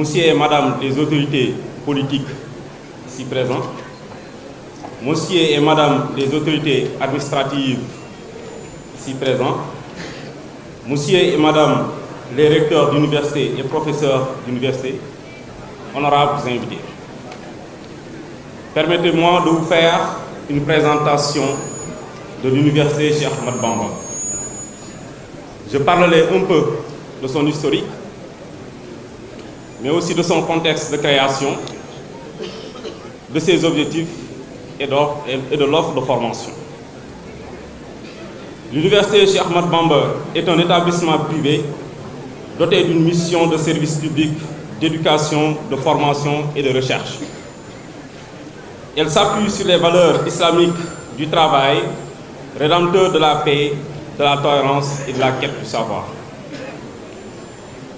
Monsieur et Madame les autorités politiques ici présents, Monsieur et Madame les autorités administratives ici présents, Monsieur et Madame les recteurs d'université et professeurs d'université, honorables invités. Permettez-moi de vous faire une présentation de l'université Cheikh Ahmadou Bamba. Je parlerai un peu de son historique, mais aussi de son contexte de création, de ses objectifs et de l'offre de formation. L'université Cheikh Ahmadou Bamba est un établissement privé doté d'une mission de service public, d'éducation, de formation et de recherche. Elle s'appuie sur les valeurs islamiques du travail, rédempteur de la paix, de la tolérance et de la quête du savoir.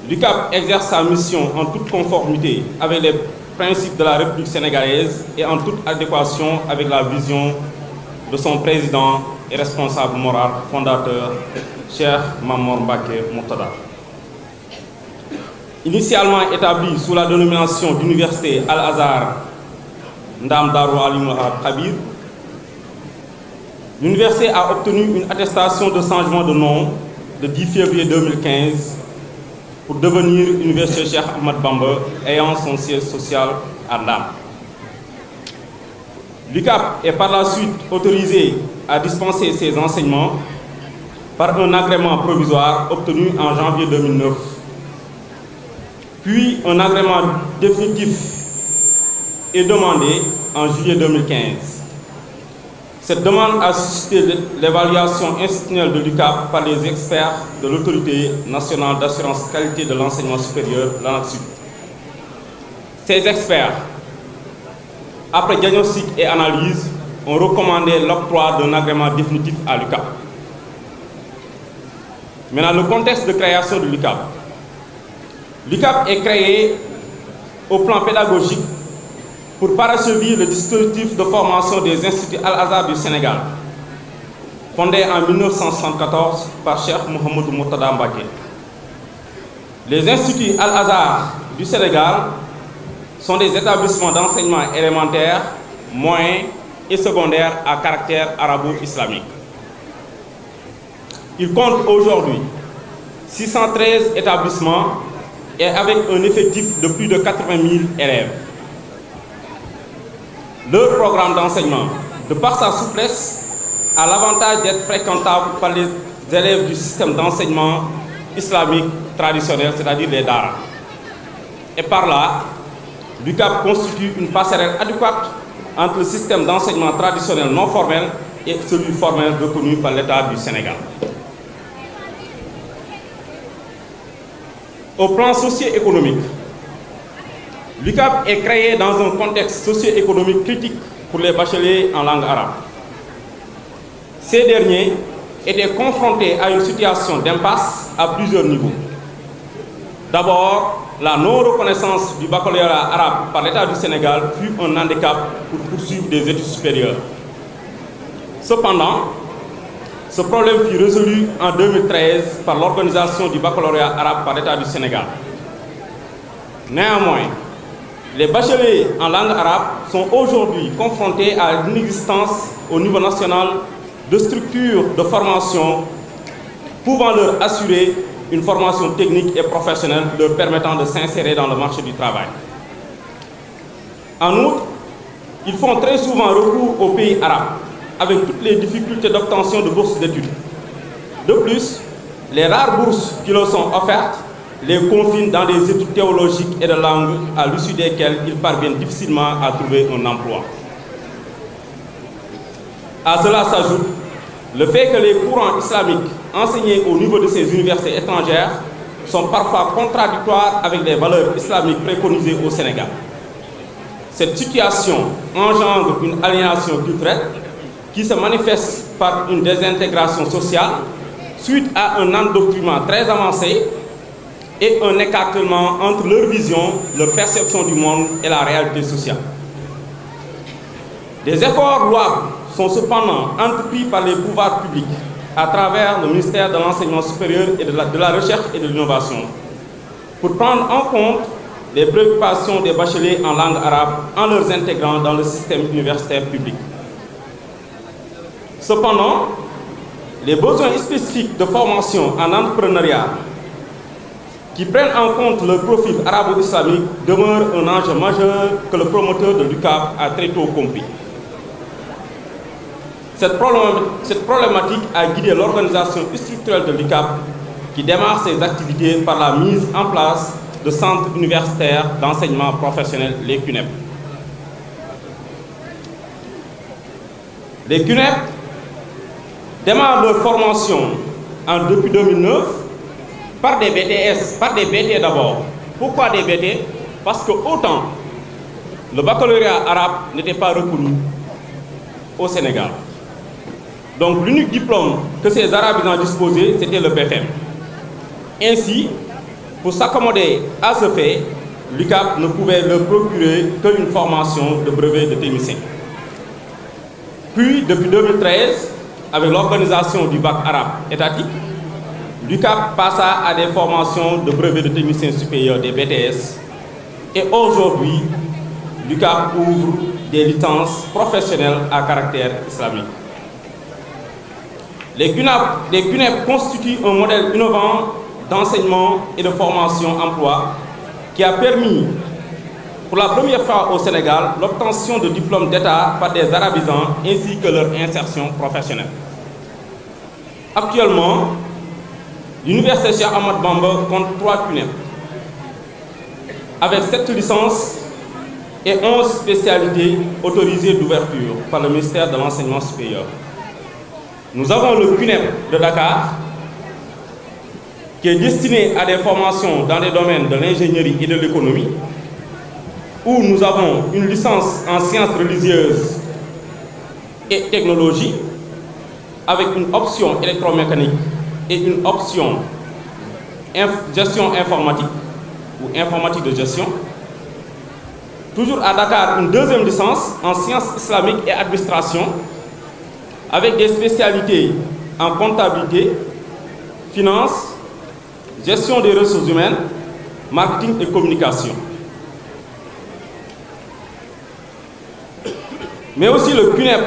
L'UCAP exerce sa mission en toute conformité avec les principes de la République sénégalaise et en toute adéquation avec la vision de son président et responsable moral fondateur, Cheikh Mamor Mbacké Mourtada. Initialement établie sous la dénomination d'Université Al-Azhar Ndam Darou Alimul Khabir, l'université a obtenu une attestation de changement de nom le 10 février 2015 pour devenir Université Cheikh Ahmadou Bamba ayant son siège social à Ndam. L'UCAP est par la suite autorisée à dispenser ses enseignements par un agrément provisoire obtenu en janvier 2009, puis un agrément définitif est demandé en juillet 2015. Cette demande a suscité l'évaluation institutionnelle de l'UCAP par les experts de l'Autorité nationale d'assurance qualité de l'enseignement supérieur, l'ANAQ-Sud. Ces experts, après diagnostic et analyse, ont recommandé l'octroi d'un agrément définitif à l'UCAP. Maintenant, le contexte de création de l'UCAP. L'UCAP est créé au plan pédagogique pour parachever le dispositif de formation des instituts Al-Azhar du Sénégal, fondé en 1974 par Cheikh Mouhamadou Mourtada Mbacké. Les instituts Al-Azhar du Sénégal sont des établissements d'enseignement élémentaire, moyen et secondaire à caractère arabo-islamique. Ils comptent aujourd'hui 613 établissements et avec un effectif de plus de 80 000 élèves. Leur programme d'enseignement, de par sa souplesse, a l'avantage d'être fréquentable par les élèves du système d'enseignement islamique traditionnel, c'est-à-dire les Dara. Et par là, l'UCAP constitue une passerelle adéquate entre le système d'enseignement traditionnel non formel et celui formel reconnu par l'État du Sénégal. Au plan socio-économique, l'UCAP est créé dans un contexte socio-économique critique pour les bacheliers en langue arabe. Ces derniers étaient confrontés à une situation d'impasse à plusieurs niveaux. D'abord, la non-reconnaissance du baccalauréat arabe par l'État du Sénégal fut un handicap pour poursuivre des études supérieures. Cependant, ce problème fut résolu en 2013 par l'organisation du baccalauréat arabe par l'État du Sénégal. Néanmoins, les bacheliers en langue arabe sont aujourd'hui confrontés à l'inexistence au niveau national de structures de formation pouvant leur assurer une formation technique et professionnelle leur permettant de s'insérer dans le marché du travail. En outre, ils font très souvent recours aux pays arabes avec toutes les difficultés d'obtention de bourses d'études. De plus, les rares bourses qui leur sont offertes les confinent dans des études théologiques et de langue à l'issue desquelles ils parviennent difficilement à trouver un emploi. À cela s'ajoute le fait que les courants islamiques enseignés au niveau de ces universités étrangères sont parfois contradictoires avec les valeurs islamiques préconisées au Sénégal. Cette situation engendre une aliénation culturelle qui se manifeste par une désintégration sociale suite à un endoctrinement très avancé et un écartement entre leur vision, leur perception du monde et la réalité sociale. Des efforts louables sont cependant entrepris par les pouvoirs publics à travers le ministère de l'Enseignement supérieur et de la Recherche et de l'Innovation pour prendre en compte les préoccupations des bacheliers en langue arabe en les intégrant dans le système universitaire public. Cependant, les besoins spécifiques de formation en entrepreneuriat qui prennent en compte le profil arabo-islamique demeurent un enjeu majeur que le promoteur de l'UCAP a très tôt compris. Cette problématique a guidé l'organisation structurelle de l'UCAP qui démarre ses activités par la mise en place de centres universitaires d'enseignement professionnel, les CUNEP. Les CUNEP démarrent leur formation depuis 2009 par des BTS, par des BT d'abord. Pourquoi des BT? Parce que autant le baccalauréat arabe n'était pas reconnu au Sénégal. Donc l'unique diplôme que ces arabisants disposaient, c'était le BFM. Ainsi, pour s'accommoder à ce fait, l'UCAP ne pouvait leur procurer qu'une formation de brevet de technicien. Puis, depuis 2013, avec l'organisation du bac arabe étatique, l'UCAP passa à des formations de brevet de technicien supérieur des BTS. Et aujourd'hui, l'UCAP ouvre des licences professionnelles à caractère islamique. Les CUNEP constituent un modèle innovant d'enseignement et de formation emploi qui a permis, pour la première fois au Sénégal, l'obtention de diplômes d'État par des arabisants ainsi que leur insertion professionnelle. Actuellement, l'Université Cheikh Ahmadou Bamba compte 3 CUNEP, avec 7 licences et 11 spécialités autorisées d'ouverture par le ministère de l'Enseignement supérieur. Nous avons le CUNEP de Dakar, qui est destiné à des formations dans les domaines de l'ingénierie et de l'économie, où nous avons une licence en sciences religieuses et technologie, avec une option électromécanique et une option gestion informatique ou informatique de gestion. Toujours à Dakar, une deuxième licence en sciences islamiques et administration, avec des spécialités en comptabilité, finance, gestion des ressources humaines, marketing et communication. Mais aussi le CUNEP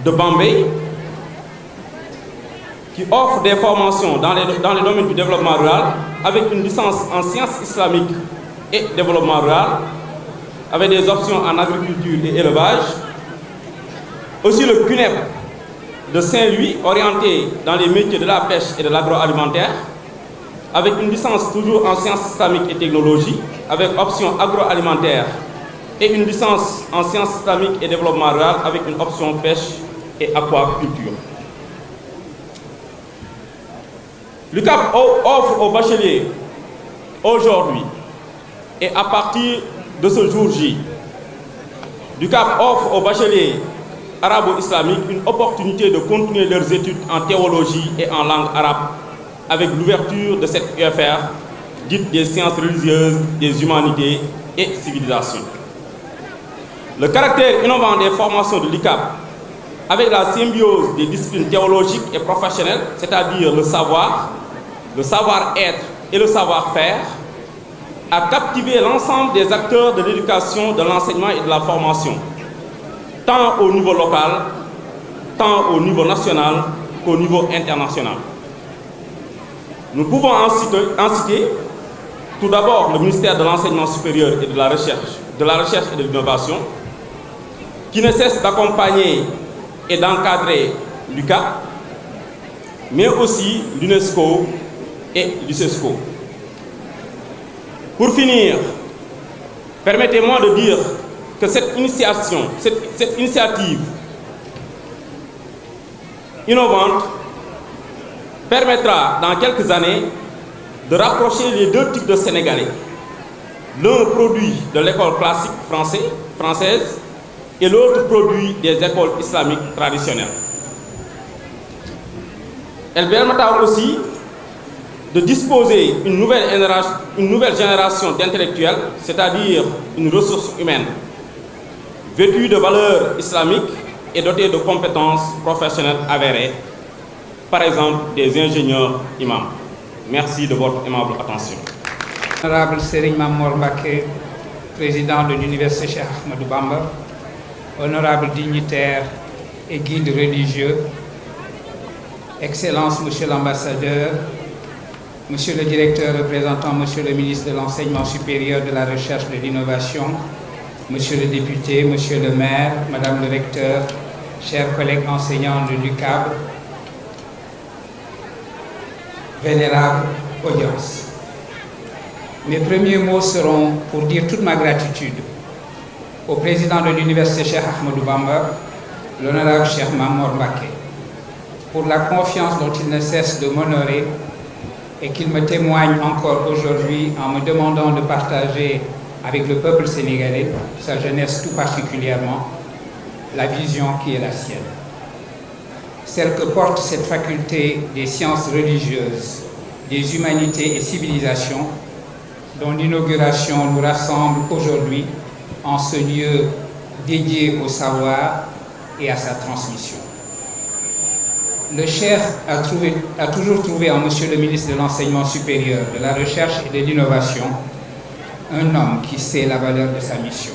de Bambey, qui offre des formations dans les domaines du développement rural, avec une licence en sciences islamiques et développement rural, avec des options en agriculture et élevage. Aussi le CUNEP de Saint-Louis, orienté dans les métiers de la pêche et de l'agroalimentaire, avec une licence toujours en sciences islamiques et technologie, avec option agroalimentaire, et une licence en sciences islamiques et développement rural, avec une option pêche et aquaculture. L'UCAP offre aux bacheliers aujourd'hui et à partir de ce jour J, l'UCAP offre aux bacheliers arabo-islamiques une opportunité de continuer leurs études en théologie et en langue arabe avec l'ouverture de cette UFR dite des sciences religieuses, des humanités et civilisations. Le caractère innovant des formations de l'UCAP avec la symbiose des disciplines théologiques et professionnelles, c'est-à-dire le savoir-être et le savoir-faire, a captivé l'ensemble des acteurs de l'éducation, de l'enseignement et de la formation, tant au niveau local, tant au niveau national qu'au niveau international. Nous pouvons en citer tout d'abord le ministère de l'Enseignement supérieur et de la Recherche et de l'Innovation, qui ne cesse d'accompagner et d'encadrer l'UCAP, mais aussi l'UNESCO et l'UCESCO. Pour finir, permettez-moi de dire que cette initiative innovante permettra dans quelques années de rapprocher les deux types de Sénégalais. L'un produit de l'école classique française et l'autre produit des écoles islamiques traditionnelles. Elle permettra aussi de disposer une nouvelle génération d'intellectuels, c'est-à-dire une ressource humaine, vêtue de valeurs islamiques et dotée de compétences professionnelles avérées, par exemple des ingénieurs imams. Merci de votre aimable attention. Honorable Serigne Mamor Mbacké, président de l'Université Cheikh Ahmadou Bamba, honorable dignitaires et guides religieux, Excellences, Monsieur l'ambassadeur, Monsieur le directeur représentant Monsieur le ministre de l'Enseignement supérieur, de la Recherche et de l'Innovation, Monsieur le député, Monsieur le maire, Madame le recteur, chers collègues enseignants de l'UCAB, vénérable audience. Mes premiers mots seront pour dire toute ma gratitude au président de l'Université Cheikh Ahmadou Bamba, l'honorable Cheikh Mamor Mbacké, pour la confiance dont il ne cesse de m'honorer et qu'il me témoigne encore aujourd'hui en me demandant de partager avec le peuple sénégalais, sa jeunesse tout particulièrement, la vision qui est la sienne. Celle que porte cette faculté des sciences religieuses, des humanités et civilisations, dont l'inauguration nous rassemble aujourd'hui en ce lieu dédié au savoir et à sa transmission. Le Cheikh a toujours trouvé en Monsieur le ministre de l'Enseignement supérieur, de la Recherche et de l'Innovation un homme qui sait la valeur de sa mission,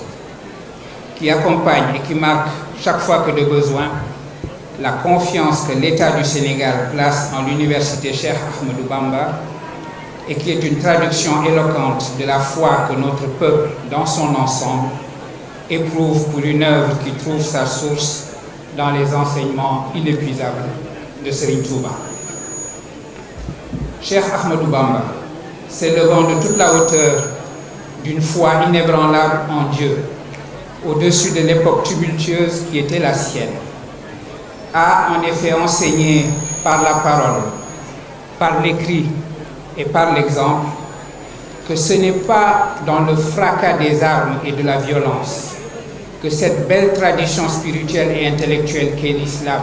qui accompagne et qui marque chaque fois que de besoin la confiance que l'État du Sénégal place en l'Université Cheikh Ahmadou Bamba et qui est une traduction éloquente de la foi que notre peuple, dans son ensemble, éprouve pour une œuvre qui trouve sa source dans les enseignements inépuisables de Serigne Touba. Cheikh Ahmadou Bamba, s'élevant de toute la hauteur d'une foi inébranlable en Dieu, au-dessus de l'époque tumultueuse qui était la sienne, a en effet enseigné par la parole, par l'écrit et par l'exemple que ce n'est pas dans le fracas des armes et de la violence que cette belle tradition spirituelle et intellectuelle qu'est l'islam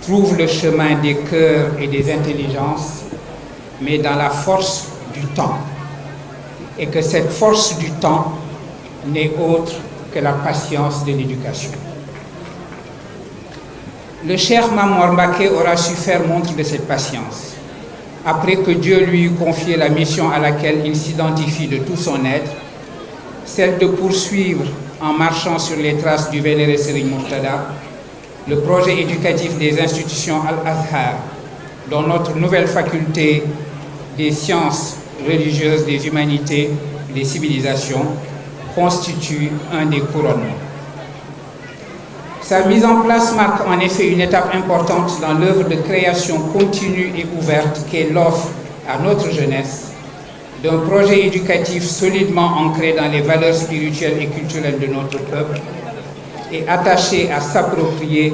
trouve le chemin des cœurs et des intelligences, mais dans la force du temps. Et que cette force du temps n'est autre que la patience de l'éducation. Le Cheikh Mamor Mbacké aura su faire montre de cette patience, après que Dieu lui eut confié la mission à laquelle il s'identifie de tout son être, celle de poursuivre, en marchant sur les traces du vénéré Serigne Mourtada, le projet éducatif des institutions Al-Azhar, dont notre nouvelle faculté des sciences religieuses, des humanités et des civilisations constitue un des couronnements. Sa mise en place marque en effet une étape importante dans l'œuvre de création continue et ouverte qu'est l'offre à notre jeunesse d'un projet éducatif solidement ancré dans les valeurs spirituelles et culturelles de notre peuple et attaché à s'approprier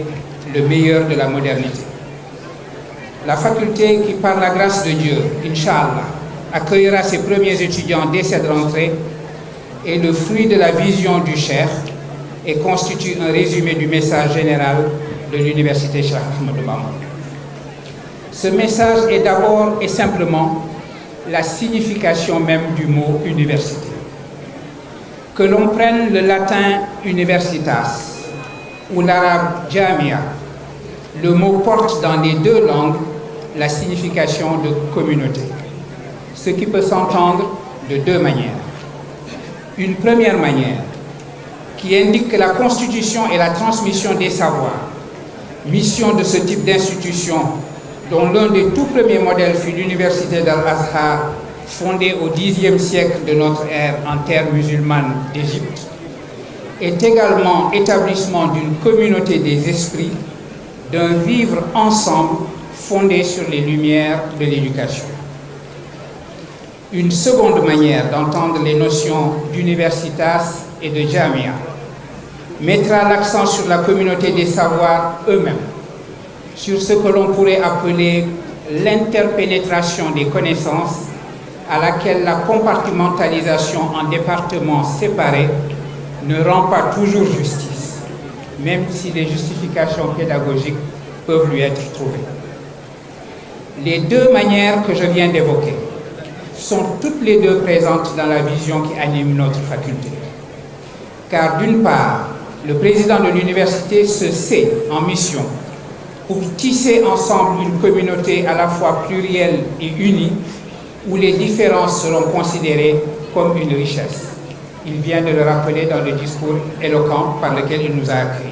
le meilleur de la modernité. La faculté qui, par la grâce de Dieu, Inch'Allah, accueillera ses premiers étudiants dès cette rentrée est le fruit de la vision du Cheikh et constitue un résumé du message général de l'Université Cheikh Ahmadou Bamba. Ce message est d'abord et simplement la signification même du mot université. Que l'on prenne le latin universitas ou l'arabe jamia, le mot porte dans les deux langues la signification de communauté, ce qui peut s'entendre de deux manières. Une première manière qui indique que la constitution et la transmission des savoirs, mission de ce type d'institution dont l'un des tout premiers modèles fut l'université d'Al-Azhar, fondée au Xe siècle de notre ère en terre musulmane d'Égypte, est également établissement d'une communauté des esprits, d'un vivre ensemble fondé sur les lumières de l'éducation. Une seconde manière d'entendre les notions d'universitas et de jamia mettra l'accent sur la communauté des savoirs eux-mêmes, sur ce que l'on pourrait appeler l'interpénétration des connaissances à laquelle la compartimentalisation en départements séparés ne rend pas toujours justice, même si des justifications pédagogiques peuvent lui être trouvées. Les deux manières que je viens d'évoquer sont toutes les deux présentes dans la vision qui anime notre faculté. Car d'une part, le président de l'université se sait en mission pour tisser ensemble une communauté à la fois plurielle et unie où les différences seront considérées comme une richesse. Il vient de le rappeler dans le discours éloquent par lequel il nous a accueillis.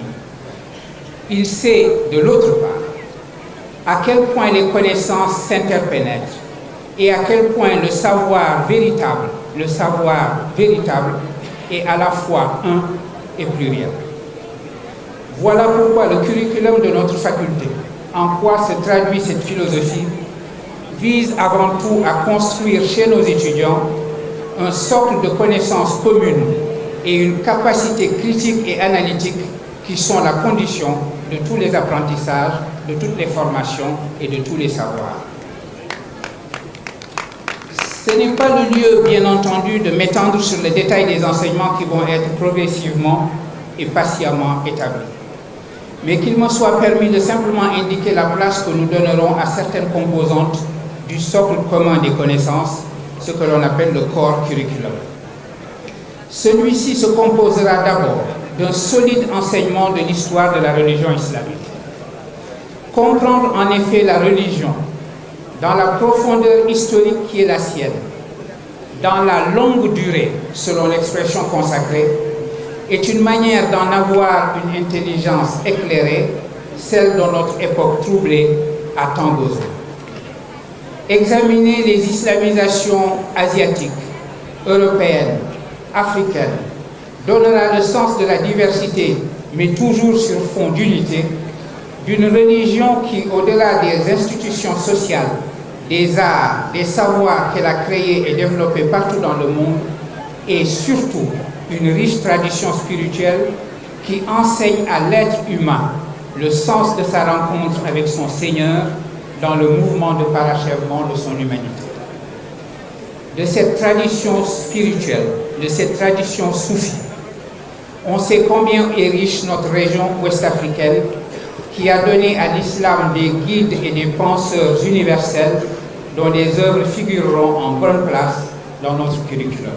Il sait, de l'autre part, à quel point les connaissances s'interpénètrent et à quel point le savoir véritable est à la fois un et pluriel. Voilà pourquoi le curriculum de notre faculté, en quoi se traduit cette philosophie, vise avant tout à construire chez nos étudiants un socle de connaissances communes et une capacité critique et analytique qui sont la condition de tous les apprentissages, de toutes les formations et de tous les savoirs. Ce n'est pas le lieu, bien entendu, de m'étendre sur les détails des enseignements qui vont être progressivement et patiemment établis, mais qu'il me soit permis de simplement indiquer la place que nous donnerons à certaines composantes du socle commun des connaissances, ce que l'on appelle le corps curriculum. Celui-ci se composera d'abord d'un solide enseignement de l'histoire de la religion islamique. Comprendre en effet la religion dans la profondeur historique qui est la sienne, dans la longue durée, selon l'expression consacrée, est une manière d'en avoir une intelligence éclairée, celle dont notre époque troublée a tant besoin. Examiner les islamisations asiatiques, européennes, africaines, donnera le sens de la diversité, mais toujours sur fond d'unité, d'une religion qui, au-delà des institutions sociales, des arts, des savoirs qu'elle a créés et développés partout dans le monde, est surtout une riche tradition spirituelle qui enseigne à l'être humain le sens de sa rencontre avec son Seigneur dans le mouvement de parachèvement de son humanité. De cette tradition spirituelle, de cette tradition soufie, on sait combien est riche notre région ouest-africaine qui a donné à l'islam des guides et des penseurs universels dont des œuvres figureront en bonne place dans notre curriculum.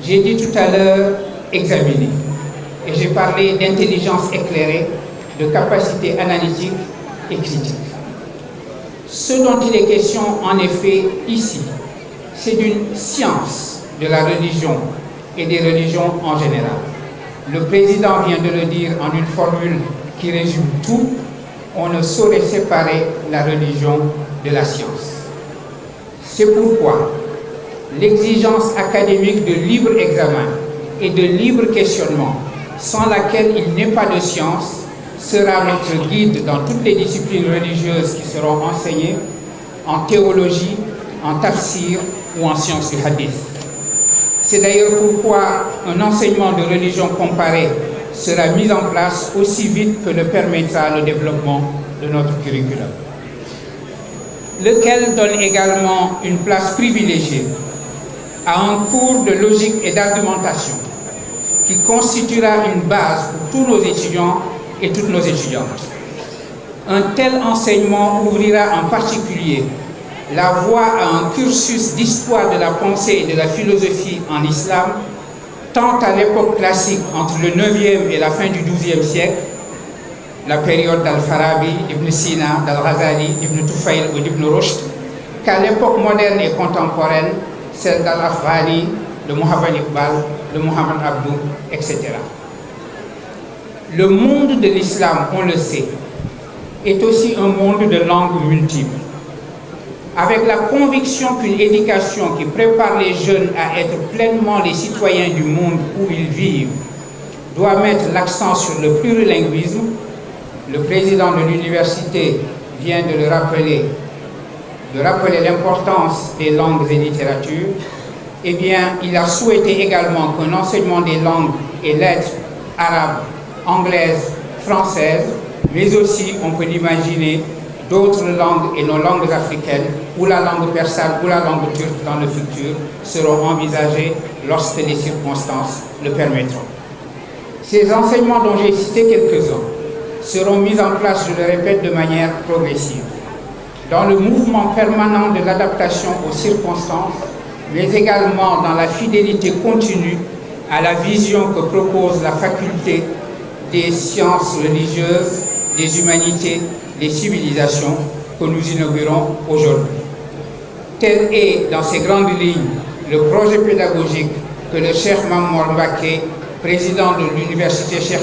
J'ai dit tout à l'heure examiner, et j'ai parlé d'intelligence éclairée, de capacité analytique et critique. Ce dont il est question en effet ici, c'est d'une science de la religion et des religions en général. Le président vient de le dire en une formule qui résume tout: on ne saurait séparer la religion de la science. C'est pourquoi l'exigence académique de libre examen et de libre questionnement, sans laquelle il n'est pas de science, sera notre guide dans toutes les disciplines religieuses qui seront enseignées, en théologie, en tafsir ou en sciences du hadith. C'est d'ailleurs pourquoi un enseignement de religion comparée sera mis en place aussi vite que le permettra le développement de notre curriculum, lequel donne également une place privilégiée à un cours de logique et d'argumentation qui constituera une base pour tous nos étudiants et toutes nos étudiantes. Un tel enseignement ouvrira en particulier la voie à un cursus d'histoire de la pensée et de la philosophie en islam, tant à l'époque classique entre le 9e et la fin du 12e siècle, la période d'Al-Farabi, d'Ibn Sina, d'Al-Ghazali, d'Ibn Tufayl ou d'Ibn Rushd, qu'à l'époque moderne et contemporaine, celle d'Al-Afghani, de Muhammad Iqbal, de Muhammad Abdou, etc. Le monde de l'islam, on le sait, est aussi un monde de langues multiples. Avec la conviction qu'une éducation qui prépare les jeunes à être pleinement les citoyens du monde où ils vivent doit mettre l'accent sur le plurilinguisme, le président de l'université vient de le rappeler, l'importance des langues et littératures, eh bien, il a souhaité également qu'un enseignement des langues et lettres arabes, anglaises, françaises, mais aussi, on peut l'imaginer, d'autres langues et nos langues africaines, ou la langue persane ou la langue turque dans le futur, seront envisagées lorsque les circonstances le permettront. Ces enseignements dont j'ai cité quelques-uns seront mis en place, je le répète, de manière progressive, dans le mouvement permanent de l'adaptation aux circonstances, mais également dans la fidélité continue à la vision que propose la faculté des sciences religieuses, des humanités, des civilisations que nous inaugurons aujourd'hui. Tel est, dans ses grandes lignes, le projet pédagogique que le Cheikh Mame Mor Mbacké, président de l'université Cheikh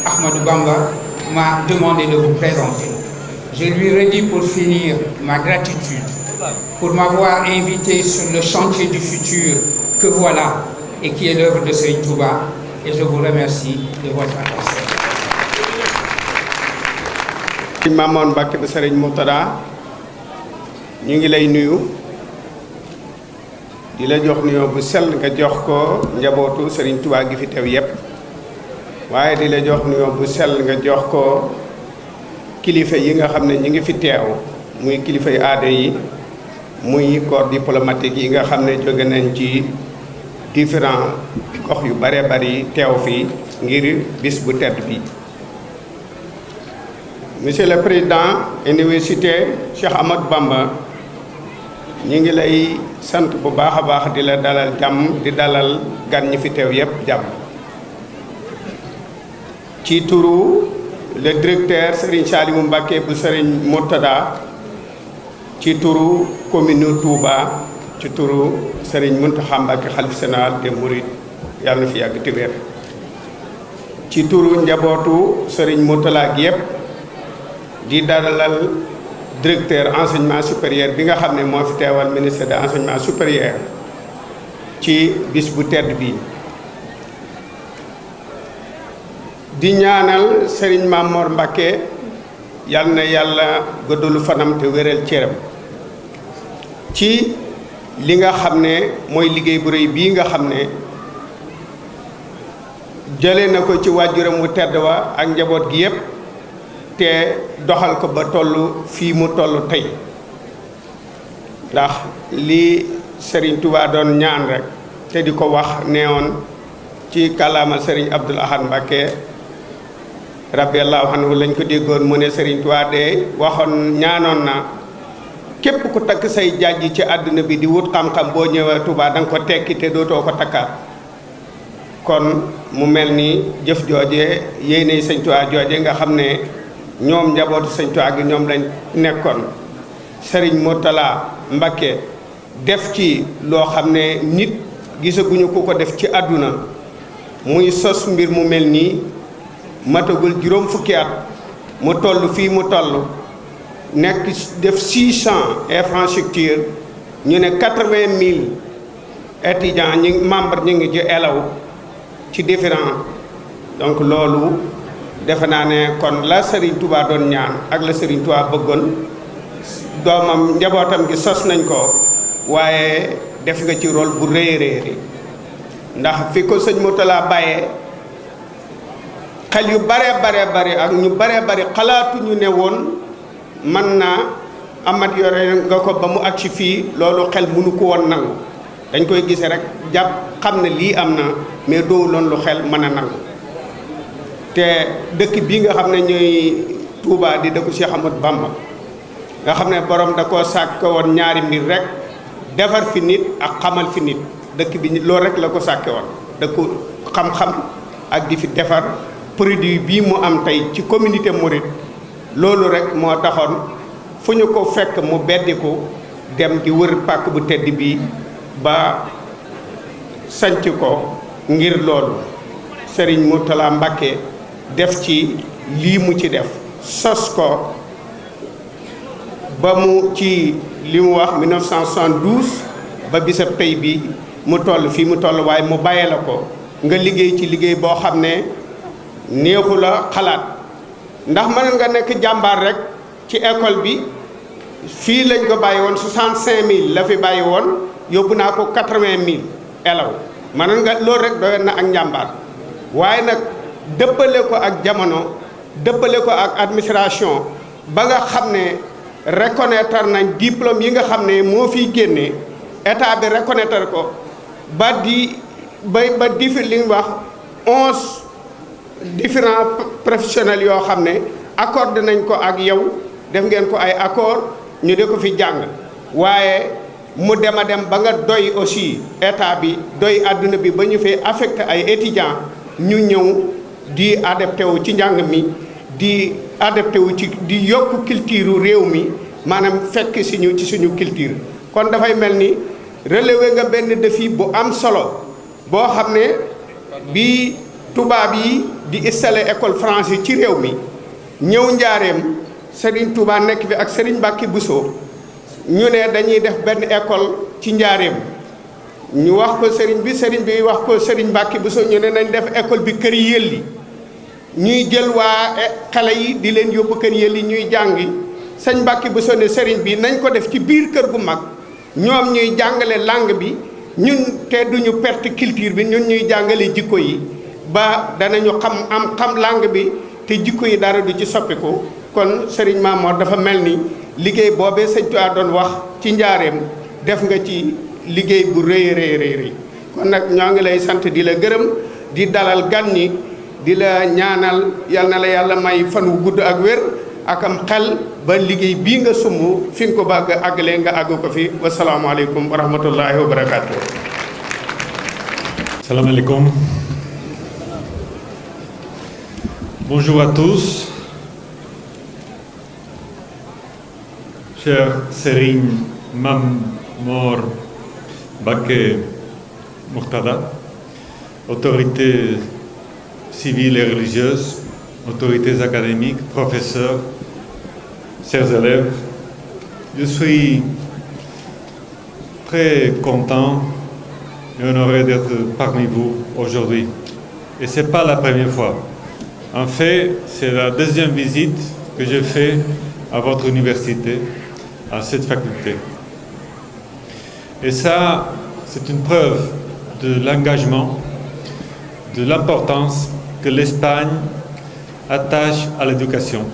Ahmadou Bamba, m'a demandé de vous présenter. Je lui redis pour finir ma gratitude pour m'avoir invité sur le chantier du futur que voilà et qui est l'œuvre de Serigne Touba, et je vous remercie de votre attention. Mame Mor Mbacké bu Serigne Mourtada ñu ngi lay nuyu di la jox nuyoo bu sell nga jox ko njabootu Serigne Touba gi fi teew yépp waaye di la jox nuyoo bu sell nga jox ko kilifa yi nga xam ne ñi ngi fi teew muy kilifa yi aada yi muy corps diplomatique yi nga xam ne jóge nañ ci différents gox yu bare bari teew fii ngir bis bu tedd bi. Monsieur le Président Université Cheikh Ahmadou Bamba ñi ngi lay sant bu baax a baax di la dalal jàmm di dalal gan ñi fi teew yépp jàmm ci turu le directeur Serigne Saliou Mbacké bu Serigne Mourtada, ci turu commune Touba, ci turu Serigne Mountakha Mbacké khalife général des Mourides yàlla na fi yàgg te wér, ci turu njabootu Serigne Mourtada gi yépp di dalal directeur enseignement supérieur bi nga xam ne moo fi teewal ministre de l'enseignement supérieur ci bis bu tedd bi di ñaanal Serigne Mame Mor Mbacké yal na yàlla gëddalu fanam te wéral cëram ci li nga xam ne mooy liggéey bu rëy bii nga xam ne jële na ko ci waajuram wu tedd wa ak njaboot gi yépp te doxal ko ba toll fii mu toll tey ndax li Serigne Touba doon ñaan rek te di ko wax neewoon ci kàllaamal Serigne Abdoul Ahad Mbacké rabiyallahu anhu lañ ko déggoon mu ne Serigne Touba de waxoon ñaanoon na képp ku takk say jàjj ci àdduna bi di wut xam-xam boo ñëwee Touba da nga ko tekki te dootoo ko takkaat kon mu mel ni jëf jooje yéene Sëñ Touba jooje nga xam ne ñoom njabootu Sëñ Touba gi ñoom lañ nekkoon Serigne Mourtada Mbacké def ci loo xam ne nit gisaguñu ku ko def ci àdduna muy sos mbir mu mel nii matagul juróom fukki at mu toll fii mu toll nekk def 600 infrastructure ñu ne 80 000 étudiants ñi membre ñu ngi ci elaw ci différents donc loolu defe naa ne kon la Serigne Touba doon ñaan ak la Serigne Touba bëggoon doomam njabootam gi sos nañ ko waaye def nga ci rôle bu rëy rëy ndax fi ko sëñ Mourtada bàyyee xel yu bare ak ñu bare xalaatuñu ne woon mën naa amat yore nga ko ba mu agsi fii loolu xel mënu ko woon nangu dañ koy gisee rek jàpp xam ne lii am na mais doowuloon lu xel mën a nangu te dëkk bii nga xam ne ñooy Touba di dëkku Cheikh Ahmadou Bamba nga xam ne borom da koo sàkk woon ñaari mbir rek defar fi nit ak xamal fi nit dëkk bi loolu rek la ko sàkke woon dëkku xam-xam ak di fi defar produit bii mu am tey ci communauté mouride loolu rek moo taxoon fu ñu ko fekk mu beddiku dem di wër pàkk bu tedd bi ba sanc ko ngir loolu Serigne Mourtada Mbacké def ci lii mu ci def sos ko ba mu ci li mu wax 1972 ba bisab tey bi mu toll fii mu toll waaye mu bàyyee la ko nga liggéey ci liggéey boo xam ne neexu la xalaat ndax mën nga nekk jàmbaar rek ci école bi fii lañ ko bàyyi woon 65000 la fi bàyyi woon yóbbu naa ko 80000 élèves mën nga loolu rek doyoon na ak njàmbaar waaye nag dëppale ko ak jamono dëppale ko ak administration ba nga xam ne reconnaître nañ diplôme yi nga xam ne moo fiy génne état bi reconnaître ko ba difi li ñu wax 11 différents professionnels yoo xam ne accordé nañ ko ak yow def ngeen ko ay accord ñu de ko fi jàng waaye mu dem a dem ba nga doy aussi état bi doy àdduna bi ba ñu fee affecté ay étudiants ñu ñëw di adapté wu ci njàng mi di adapté wu ci di yokk culture réew mi maanaam fekk ci suñu culture. kon dafay mel ni relever nga benn défi bu am solo boo xam ne bi tubaab yi di installer école française ci réew mi ñëw njaareem Serigne Touba nekk fi ak Serigne Mbacké Bousso ñu ne dañuy def benn école ci njaareem ñu wax ko Serigne bi wax ko Serigne Mbacké Bousso ñu ne nañ def école bi kër yëlli ñuy jël waa xale yi di leen yóbbu kër yëlli ñuy jàngi sëñ Mbacké Bousso ne Serigne bi nañ ko def ci biir kër gu mag ñoom ñuy jàngale langue bi ñun te duñu perte culture bi ñun ñuy jàngale jikko yi ba danañu xam langue bi te jikko yi dara du ci soppiku. kon Serigne Mamor dafa mel ni liggéey boobee sëñ Tuubaa doon wax ci njaareem def nga ci liggéey bu rëy kon nag ñoo ngi lay sant di la gërëm di dalal gan ñi di la ñaanal yal na la yàlla may fan wu gudd ak wér ak am xel ba liggéey bii nga sumb fi nga ko bëgg a àggalee nga àgg ko fi wasalaamaaleykum wa rahmatullahi wa barakaatu. Salaamaaleykum. Bonjour à tous. Cher Serigne Mamor Mbacké Mourtada, autorités civiles et religieuses, autorités académiques, professeurs, chers élèves, je suis très content et honoré d'être parmi vous aujourd'hui. Et ce n'est pas la première fois. En fait, c'est la deuxième visite que je fais à votre université, à cette faculté. Et ça, c'est une preuve de l'engagement, de l'importance que l'Espagne attache à l'éducation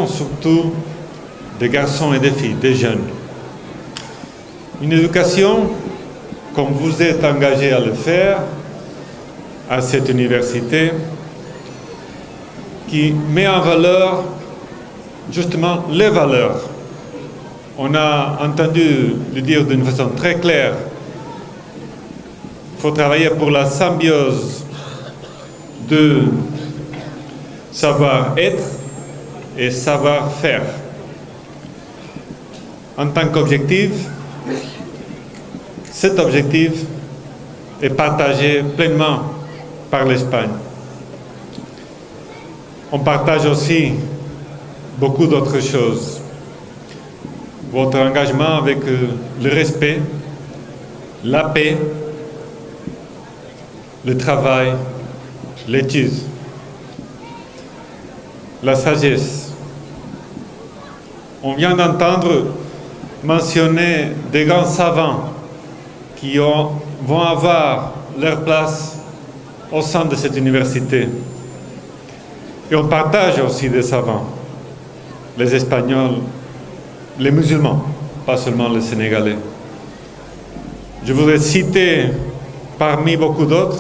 surtout des garçons et des filles, des jeunes. Une éducation, comme vous êtes engagé à le faire à cette université, qui met en valeur justement les valeurs. On a entendu le dire d'une façon très claire. Il faut travailler pour la symbiose de savoir-être et savoir-faire. En tant qu'objectif, cet objectif est partagé pleinement par l'Espagne. On partage aussi beaucoup d'autres choses. Votre engagement avec le respect, la paix, le travail, l'étude, la sagesse. On vient d'entendre mentionner des grands savants qui vont avoir leur place au sein de cette université. Et on partage aussi des savants, les Espagnols, les musulmans, pas seulement les Sénégalais. Je voudrais citer parmi beaucoup d'autres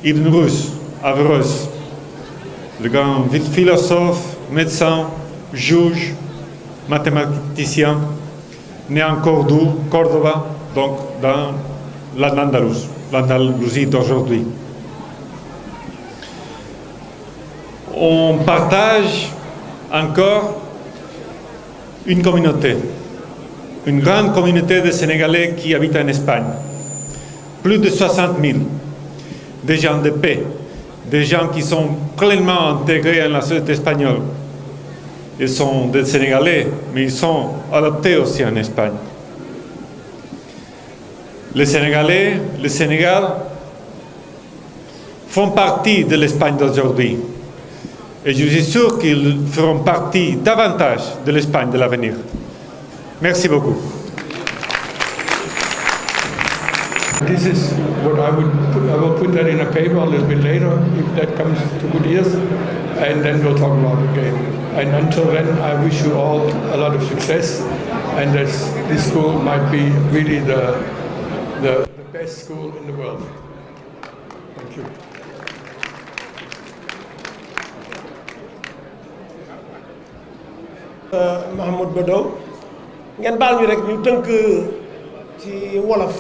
Ibn Rushd, Averroès, le grand philosophe, médecin, juge, mathématicien, né en Cordoba, donc dans l'Andalousie d'aujourd'hui. On partage encore une communauté, une grande communauté de Sénégalais qui habitent en Espagne. Plus de 60 000, des gens de paix, des gens qui sont pleinement intégrés dans la société espagnole. Ils sont des Sénégalais, mais ils sont adoptés aussi en Espagne. Les Sénégalais, le Sénégal, font partie de l'Espagne d'aujourd'hui. Et je suis sûr qu'ils feront partie davantage de l'Espagne de l'avenir. Merci beaucoup. This is what I will put that in a paper a little bit later, if that comes to good ears, and then we'll talk about it again. And until then, I wish you all a lot of success, and that this school might be really the best school in the world. Thank you. Mahmoud Bado ngeen baal ñu rek ñu tënk ci wolof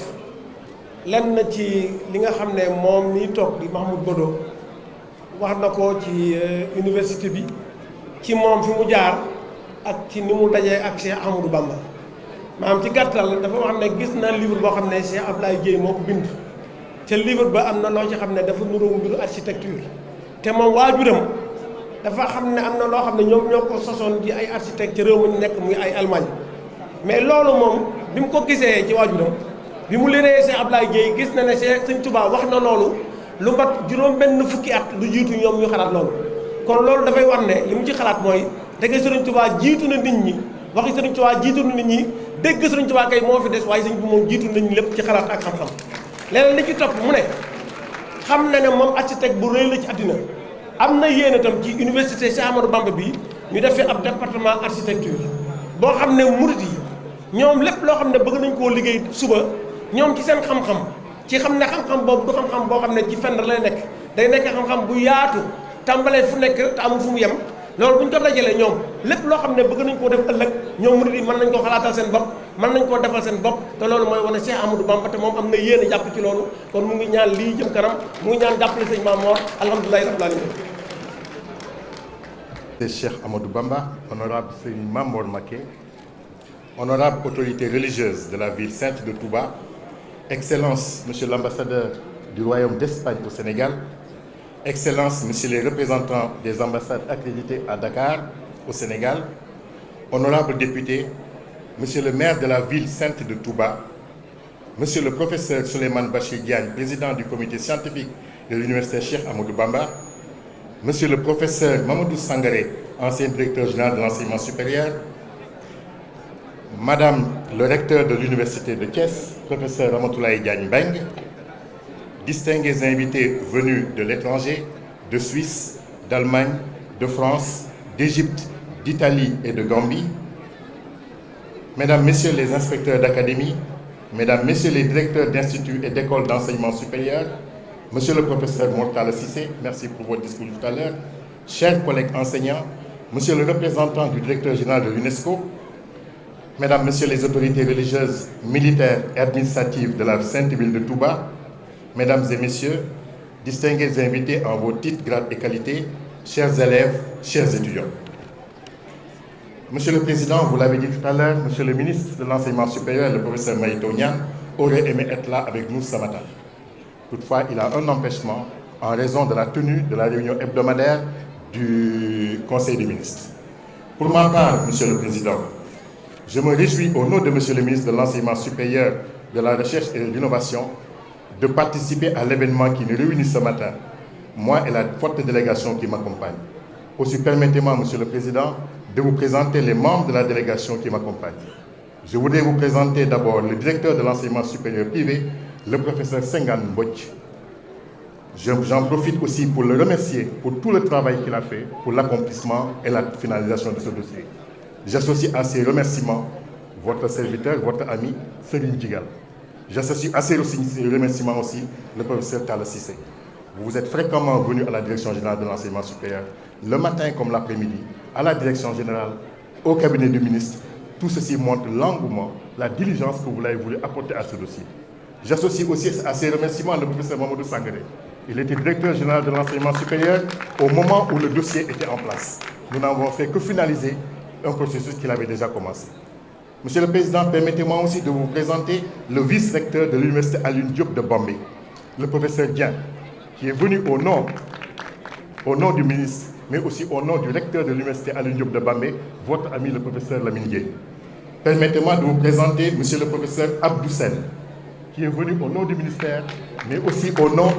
lenn ci li nga xam ne moom mi toog di Mahmoud Bado wax na ko ci université bi ci moom fi mu jaar ak ci ni mu dajee ak Cheikh Ahmadou Bamba maanaam ci gàttal dafa wax ne gis na livre boo xam ne Cheikh Ablaye Dieye moo ko bind te livre ba am na loo ci xam ne dafa nuroo mbiru architecture te moom waajuram dafa xam ne am na loo xam ne ñoom ñoo ko sosoon ci ay architecte ci réew mi ñu nekk muy ay Allemagne mais loolu moom bi mu ko gisee ci waajuram bi mu liree Cheikh Ablaye Dieye gis na ne Sëñ Tuubaa wax na loolu lu mat juróom benn fukki at lu jiitu ñoom ñu xalaat loolu kon loolu dafay wax ne li mu ci xalaat mooy dëgg Sëriñ Tuubaa jiitu na nit ñi waxi Sëriñ Tuubaa jiitu na nit ñi dégg Sëriñ Tuubaa kay moo fi des waaye sëñ bi moom jiitu nañ lépp ci xalaat ak xam-xam leneen li ci topp mu ne xam na ne moom architecte bu rëy la ci àddina am na yéen itam ci université Cheikh Ahmadou Bamba bi ñu def fi ab département architecture boo xam ne murid yi ñoom lépp loo xam ne bëgg nañ koo liggéey suba ñoom ci seen xam-xam ci xam ne xam-xam boobu du xam-xam boo xam ne ci fenn lay nekk day nekk xam-xam bu yaatu tàmbalee fu nekk te amul fu mu yem loolu bu ñu ko dajalee ñoom lépp loo xam ne bëgg nañ koo def ëllëg ñoom murid yi mën nañ koo xalaatal seen bopp mën nañ koo defal seen bopp te loolu mooy wane Cheikh Ahmadou Bamba te moom am na yéen a jàpp ci loolu kon mu ngi ñaan lii jëm kanam mu ngi ñaan jàppale sëñ Maam Mor alhamdulilahi rabbil alamin. Cheikh Ahmadou Bamba, honorable Serigne Mame Mor Mbacké, honorable autorité religieuse de la ville sainte de Touba, Excellence, Monsieur l'ambassadeur du Royaume d'Espagne au Sénégal, Excellence, Monsieur les représentants des ambassades accréditées à Dakar, au Sénégal, honorables députés, Monsieur le maire de la ville sainte de Touba, Monsieur le professeur Souleymane Bachir Diagne, président du comité scientifique de l'université Cheikh Ahmadou Bamba, Monsieur le professeur Mamadou Sangaré, ancien directeur général de l'enseignement supérieur, Madame le recteur de l'université de Thiès, professeur Ramatoulaye Diagne Mbeng, distingués invités venus de l'étranger, de Suisse, d'Allemagne, de France, d'Égypte, d'Italie et de Gambie, Mesdames, Messieurs les inspecteurs d'académie, Mesdames, Messieurs les directeurs d'instituts et d'écoles d'enseignement supérieur, Monsieur le professeur Mor Talla Cissé, merci pour votre discours tout à l'heure, chers collègues enseignants, Monsieur le représentant du directeur général de l'UNESCO, Mesdames, Messieurs les autorités religieuses, militaires et administratives de la Sainte Ville de Touba, Mesdames et Messieurs, distingués invités en vos titres, grades et qualités, chers élèves, chers étudiants. Monsieur le Président, vous l'avez dit tout à l'heure, Monsieur le ministre de l'Enseignement supérieur, le professeur Maïto Niang, aurait aimé être là avec nous ce matin. Toutefois, il a un empêchement en raison de la tenue de la réunion hebdomadaire du Conseil des ministres. Pour ma part, Monsieur le Président, je me réjouis au nom de Monsieur le ministre de l'Enseignement supérieur, de la Recherche et de l'Innovation de participer à l'événement qui nous réunit ce matin, moi et la forte délégation qui m'accompagne. Aussi, permettez-moi, Monsieur le Président, de vous présenter les membres de la délégation qui m'accompagnent. Je voudrais vous présenter d'abord le directeur de l'enseignement supérieur privé, le professeur Senghane Mbodj. J'en profite aussi pour le remercier pour tout le travail qu'il a fait pour l'accomplissement et la finalisation de ce dossier. J'associe à ces remerciements votre serviteur, votre ami, Serigne Djigal. J'associe à ces remerciements aussi le professeur Talla Cissé. Vous êtes fréquemment venu à la direction générale de l'enseignement supérieur, le matin comme l'après-midi, à la direction générale, au cabinet du ministre. Tout ceci montre l'engouement, la diligence que vous avez voulu apporter à ce dossier. J'associe aussi à ces remerciements le professeur Mamadou Sangaré. Il était directeur général de l'enseignement supérieur au moment où le dossier était en place. Nous n'avons fait que finaliser un processus qu'il avait déjà commencé. Monsieur le Président, permettez-moi aussi de vous présenter le vice-recteur de l'université Alioune Diop de Bombay, le professeur Dieng, qui est venu au nom du ministre, mais aussi au nom du recteur de l'université Alioune Diop de Bombay, votre ami le professeur Lamine Gueye. Permettez-moi de vous présenter monsieur le professeur Abdou Sène, qui est venu au nom du ministère, mais aussi au nom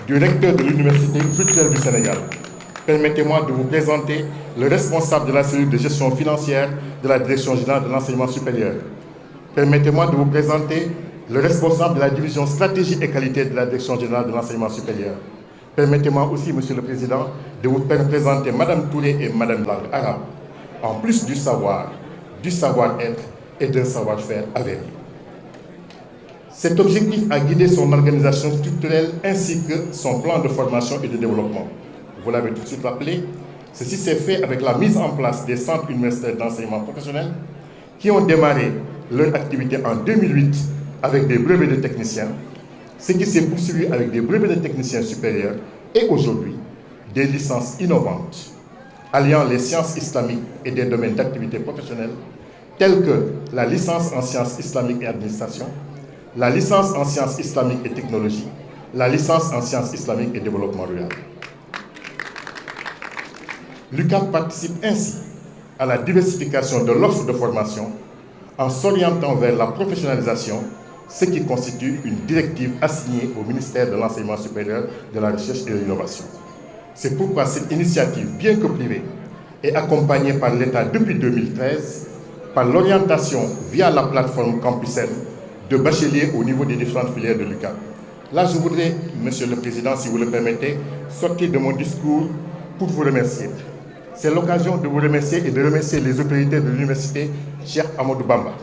du recteur de l'université virtuelle du Sénégal. Permettez-moi de vous présenter le responsable de la cellule de gestion financière de la Direction générale de l'enseignement supérieur. Permettez-moi de vous présenter le responsable de la division stratégie et qualité de la Direction générale de l'enseignement supérieur. Permettez-moi aussi, Monsieur le Président, de vous présenter Madame Touré et Madame Langue Arabe, en plus du savoir, du savoir-être et d'un savoir-faire avéré. Cet objectif a guidé son organisation structurelle ainsi que son plan de formation et de développement. Vous l'avez tout de suite rappelé, ceci s'est fait avec la mise en place des centres universitaires d'enseignement professionnel qui ont démarré leur activité en 2008 avec des brevets de techniciens, ce qui s'est poursuivi avec des brevets de techniciens supérieurs et aujourd'hui des licences innovantes. alliant les sciences islamiques et des domaines d'activité professionnelle tels que la licence en sciences islamiques et administration, la licence en sciences islamiques et technologie, la licence en sciences islamiques et développement rural. L'UCAP participe ainsi à la diversification de l'offre de formation en s'orientant vers la professionnalisation, ce qui constitue une directive assignée au ministère de l'Enseignement supérieur, de la Recherche et de l'Innovation. C'est pourquoi cette initiative, bien que privée, est accompagnée par l'État depuis 2013 par l'orientation via la plateforme Campusen de bacheliers au niveau des différentes filières de l'UCAP. Là, je voudrais, Monsieur le Président, si vous le permettez, sortir de mon discours pour vous remercier. C'est l'occasion de vous remercier et de remercier les autorités de l'université Cheikh Amadou Bamba.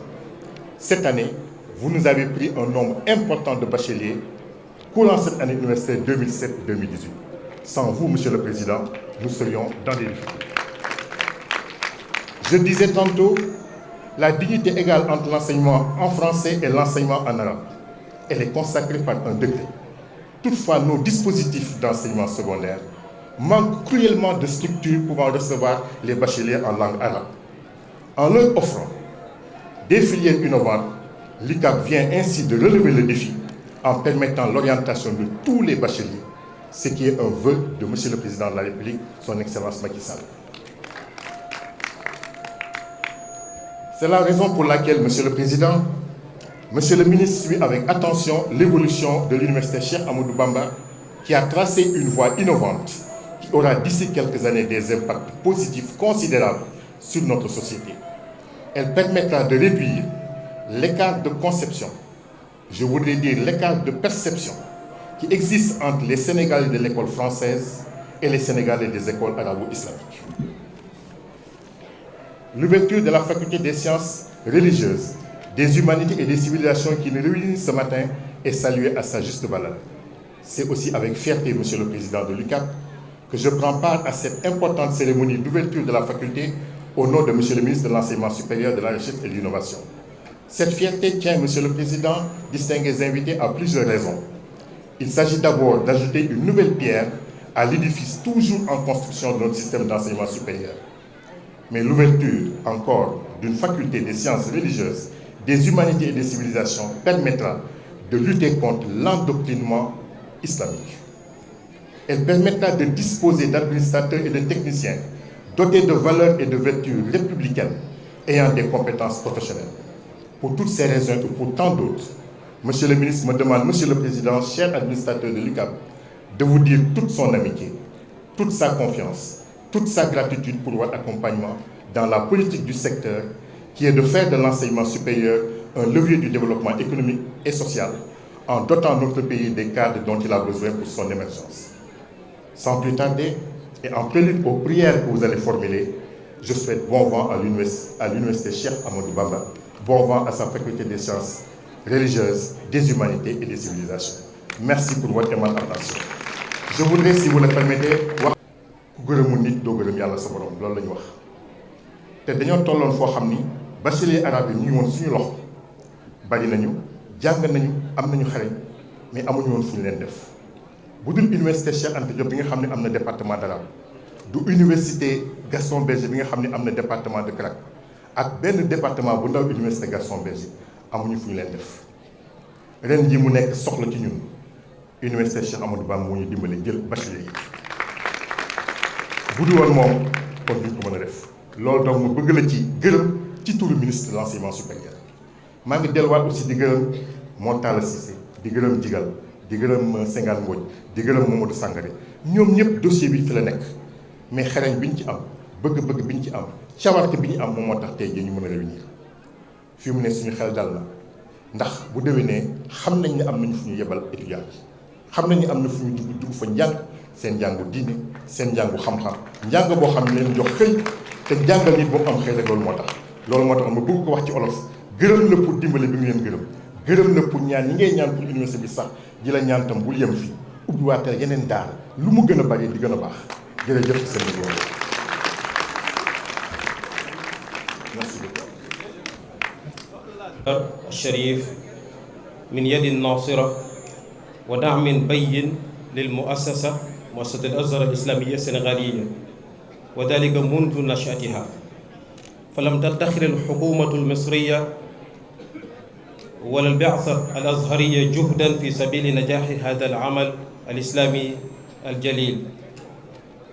Cette année, vous nous avez pris un nombre important de bacheliers courant cette année universitaire 2007-2018. Sans vous, Monsieur le Président, nous serions dans des difficultés. Je disais tantôt, la dignité égale entre l'enseignement en français et l'enseignement en arabe. Elle est consacrée par un décret. Toutefois, nos dispositifs d'enseignement secondaire manquent cruellement de structures pouvant recevoir les bacheliers en langue arabe. En leur offrant des filières innovantes, l'UCAP vient ainsi de relever le défi en permettant l'orientation de tous les bacheliers, ce qui est un vœu de M. le Président de la République, son Excellence Macky Sall. C'est la raison pour laquelle, Monsieur le Président, Monsieur le ministre suit avec attention l'évolution de l'université Cheikh Amadou Bamba, qui a tracé une voie innovante qui aura d'ici quelques années des impacts positifs considérables sur notre société. Elle permettra de réduire l'écart de conception, je voudrais dire l'écart de perception, qui existe entre les Sénégalais de l'école française et les Sénégalais des écoles arabo-islamiques. L'ouverture de la faculté des sciences religieuses, des humanités et des civilisations qui nous réunissent ce matin est saluée à sa juste valeur. C'est aussi avec fierté, Monsieur le Président de l'UCAP, que je prends part à cette importante cérémonie d'ouverture de la faculté au nom de Monsieur le ministre de l'Enseignement supérieur, de la Recherche et de l'Innovation. Cette fierté tient, Monsieur le Président, distingués invités, à plusieurs raisons. Il s'agit d'abord d'ajouter une nouvelle pierre à l'édifice toujours en construction de notre système d'enseignement supérieur. Mais l'ouverture encore d'une faculté des sciences religieuses, des humanités et des civilisations permettra de lutter contre l'endoctrinement islamique. Elle permettra de disposer d'administrateurs et de techniciens dotés de valeurs et de vertus républicaines ayant des compétences professionnelles. Pour toutes ces raisons et pour tant d'autres, Monsieur le ministre me demande, Monsieur le Président, cher administrateur de l'UCAP, de vous dire toute son amitié, toute sa confiance, toute sa gratitude pour votre accompagnement dans la politique du secteur qui est de faire de l'enseignement supérieur un levier du développement économique et social en dotant notre pays des cadres dont il a besoin pour son émergence. Sans plus tarder, et en prélude aux prières que vous allez formuler, je souhaite bon vent à l'université Cheikh Amadou Bamba, bon vent à sa faculté des sciences religieuses, des humanités et des civilisations. Merci pour votre aimable attention. Je voudrais, si vous le permettez, wax ku gërëmu nit doo gërëm yàlla sa borom loolu la ñu wax te dañoo tolloon foo xam ni bachelier arabe yi ñu ngi woon suñu loxo bari nañu jàng nañu am nañu xarañ mais amuñu woon fu ñu leen def bu dul université Cheikh Anta Diop bi nga xam ne am na département d'arabe du université Gaston Berger bi nga xam ne am na département de grec ak benn département bu ndaw université Gaston Berger amuñu fu ñu leen def ren ji mu nekk soxla ci ñun université Cheikh Amadou Bamba moo ñu dimbale jël bachelier yi bu dul woon moom kon duñ ko mën a def loolu donc mu bëgg la ci gërëm ci turu ministre de l'enseignement supérieur maa ngi delluwaat aussi di gërëm Montalla Cissé di gërëm Jigal di gërëm Senghane Mbodj di gërëm Mamadou Sangaré ñoom ñëpp dossier bi fi la nekk mais xereñ bi ñu ci am bëgg-bëgg bi ñu ci am cawarte bi ñu am moom moo tax tey jii ñu mën a réunir fii mu ne suñu xel dal na ndax bu déwénee xam nañ ne am nañu fu ñu yebal étudiants yi xam nañ ne am na fu ñu dugg fa njàng seen njàngu diine seen njàngu xam-xam njàng boo xam ne leen jox xëy te jàngal nit boo am xëy rek loolu moo tax ma bëgg ko wax ci olof gërëm la pour dimbale bi nga leen gërëm la pour ñaan ñi ngay ñaan pour université bi sax ji la ñaan tam bul yem fii ubbiwaatal yeneen daara lu mu gën a bari di gën a baax jërëjëf ci seen liggéey. Merci beaucoup. الشريف من يد الناصرة ودعم بين للمؤسسة مؤسسة الأزهر الإسلامية السنغالية وذلك منذ نشأتها، فلم تدخر الحكومة المصرية ولا البعثة الأزهرية جهدا في سبيل نجاح هذا العمل الإسلامي الجليل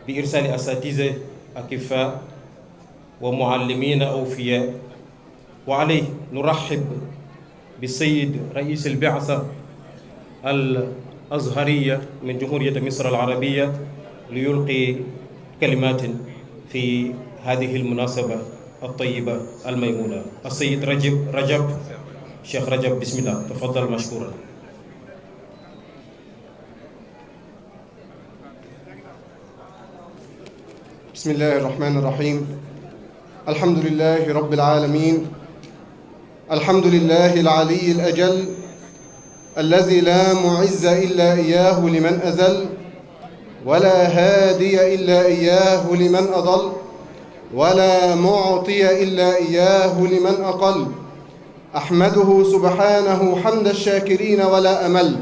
بإرسال أساتذة أكفاء ومعلمين أوفياء. وعليه نرحب بالسيد رئيس البعثة الأزهرية من جمهورية مصر العربية ليلقي كلمات في هذه المناسبة الطيبة الميمونة. السيد رجب شيخ رجب، بسم الله، تفضل مشكورا. بسم الله الرحمن الرحيم. الحمد لله رب العالمين، الحمد لله العلي الأجل الذي لا معز إلا إياه لمن أذل، ولا هادي إلا إياه لمن أضل، ولا معطي إلا إياه لمن أقل. أحمده سبحانه حمد الشاكرين ولا أمل،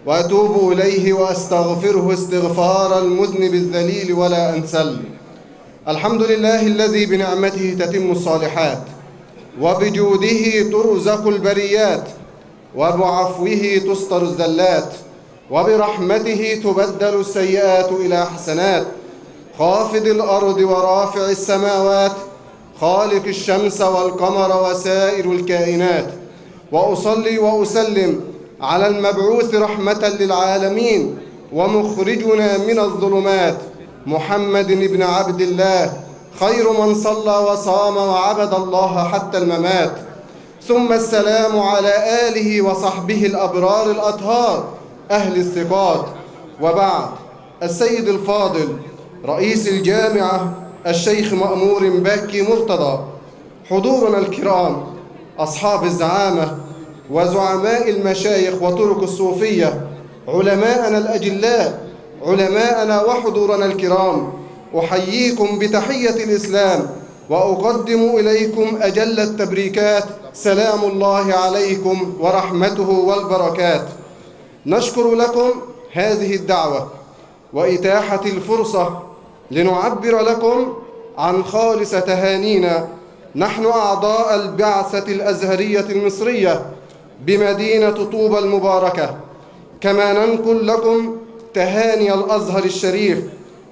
وأتوب إليه وأستغفره استغفار المذنب الذليل ولا أنسل. الحمد لله الذي بنعمته تتم الصالحات، وبجوده ترزق البريات، وبعفوه تستر الزلات، وبرحمته تبدل السيئات إلى حسنات. خافض الأرض ورافع السماوات، خالق الشمس والقمر وسائر الكائنات. وأصلي وأسلم على المبعوث رحمة للعالمين ومخرجنا من الظلمات، محمد بن عبد الله، خير من صلى وصام وعبد الله حتى الممات. ثم السلام على آله وصحبه الأبرار الأطهار أهل الثقات. وبعد، السيد الفاضل رئيس الجامعة الشيخ مأمور مبكي مرتضى، حضورنا الكرام، أصحاب الزعامة وزعماء المشايخ وطرق الصوفية، علماءنا الأجلاء، علماءنا وحضورنا الكرام، أحييكم بتحية الإسلام وأقدم إليكم أجل التبريكات، سلام الله عليكم ورحمته والبركات. نشكر لكم هذه الدعوة وإتاحة الفرصة لنعبر لكم عن خالص تهانينا نحن أعضاء البعثة الأزهرية المصرية بمدينة طوبى المباركة، كما ننقل لكم تهاني الأزهر الشريف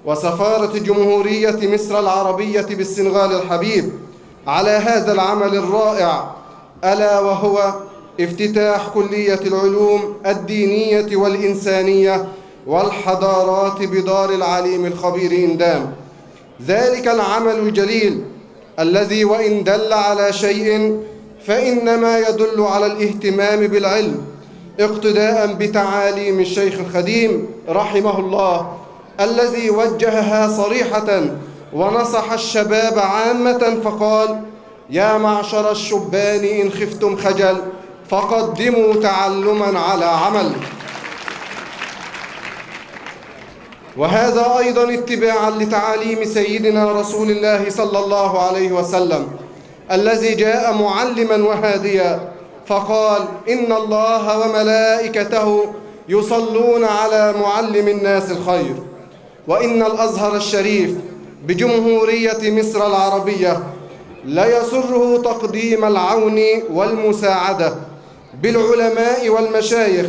وسفارة جمهورية مصر العربية بالسنغال الحبيب على هذا العمل الرائع، ألا وهو افتتاح كلية العلوم الدينية والإنسانية والحضارات بدار العليم الخبير إندام. ذلك العمل الجليل الذي وإن دل على شيء فإنما يدل على الاهتمام بالعلم، اقتداء بتعاليم الشيخ الخديم رحمه الله، الذي وجهها صريحة ونصح الشباب عامة فقال: يا معشر الشبان إن خفتم خجل فقدموا تعلما على عمل. وهذا أيضا اتباعا لتعاليم سيدنا رسول الله صلى الله عليه وسلم، الذي جاء معلما وهاديا فقال: إن الله وملائكته يصلون على معلم الناس الخير. وإن الأزهر الشريف بجمهورية مصر العربية لا يسره تقديم العون والمساعدة بالعلماء والمشايخ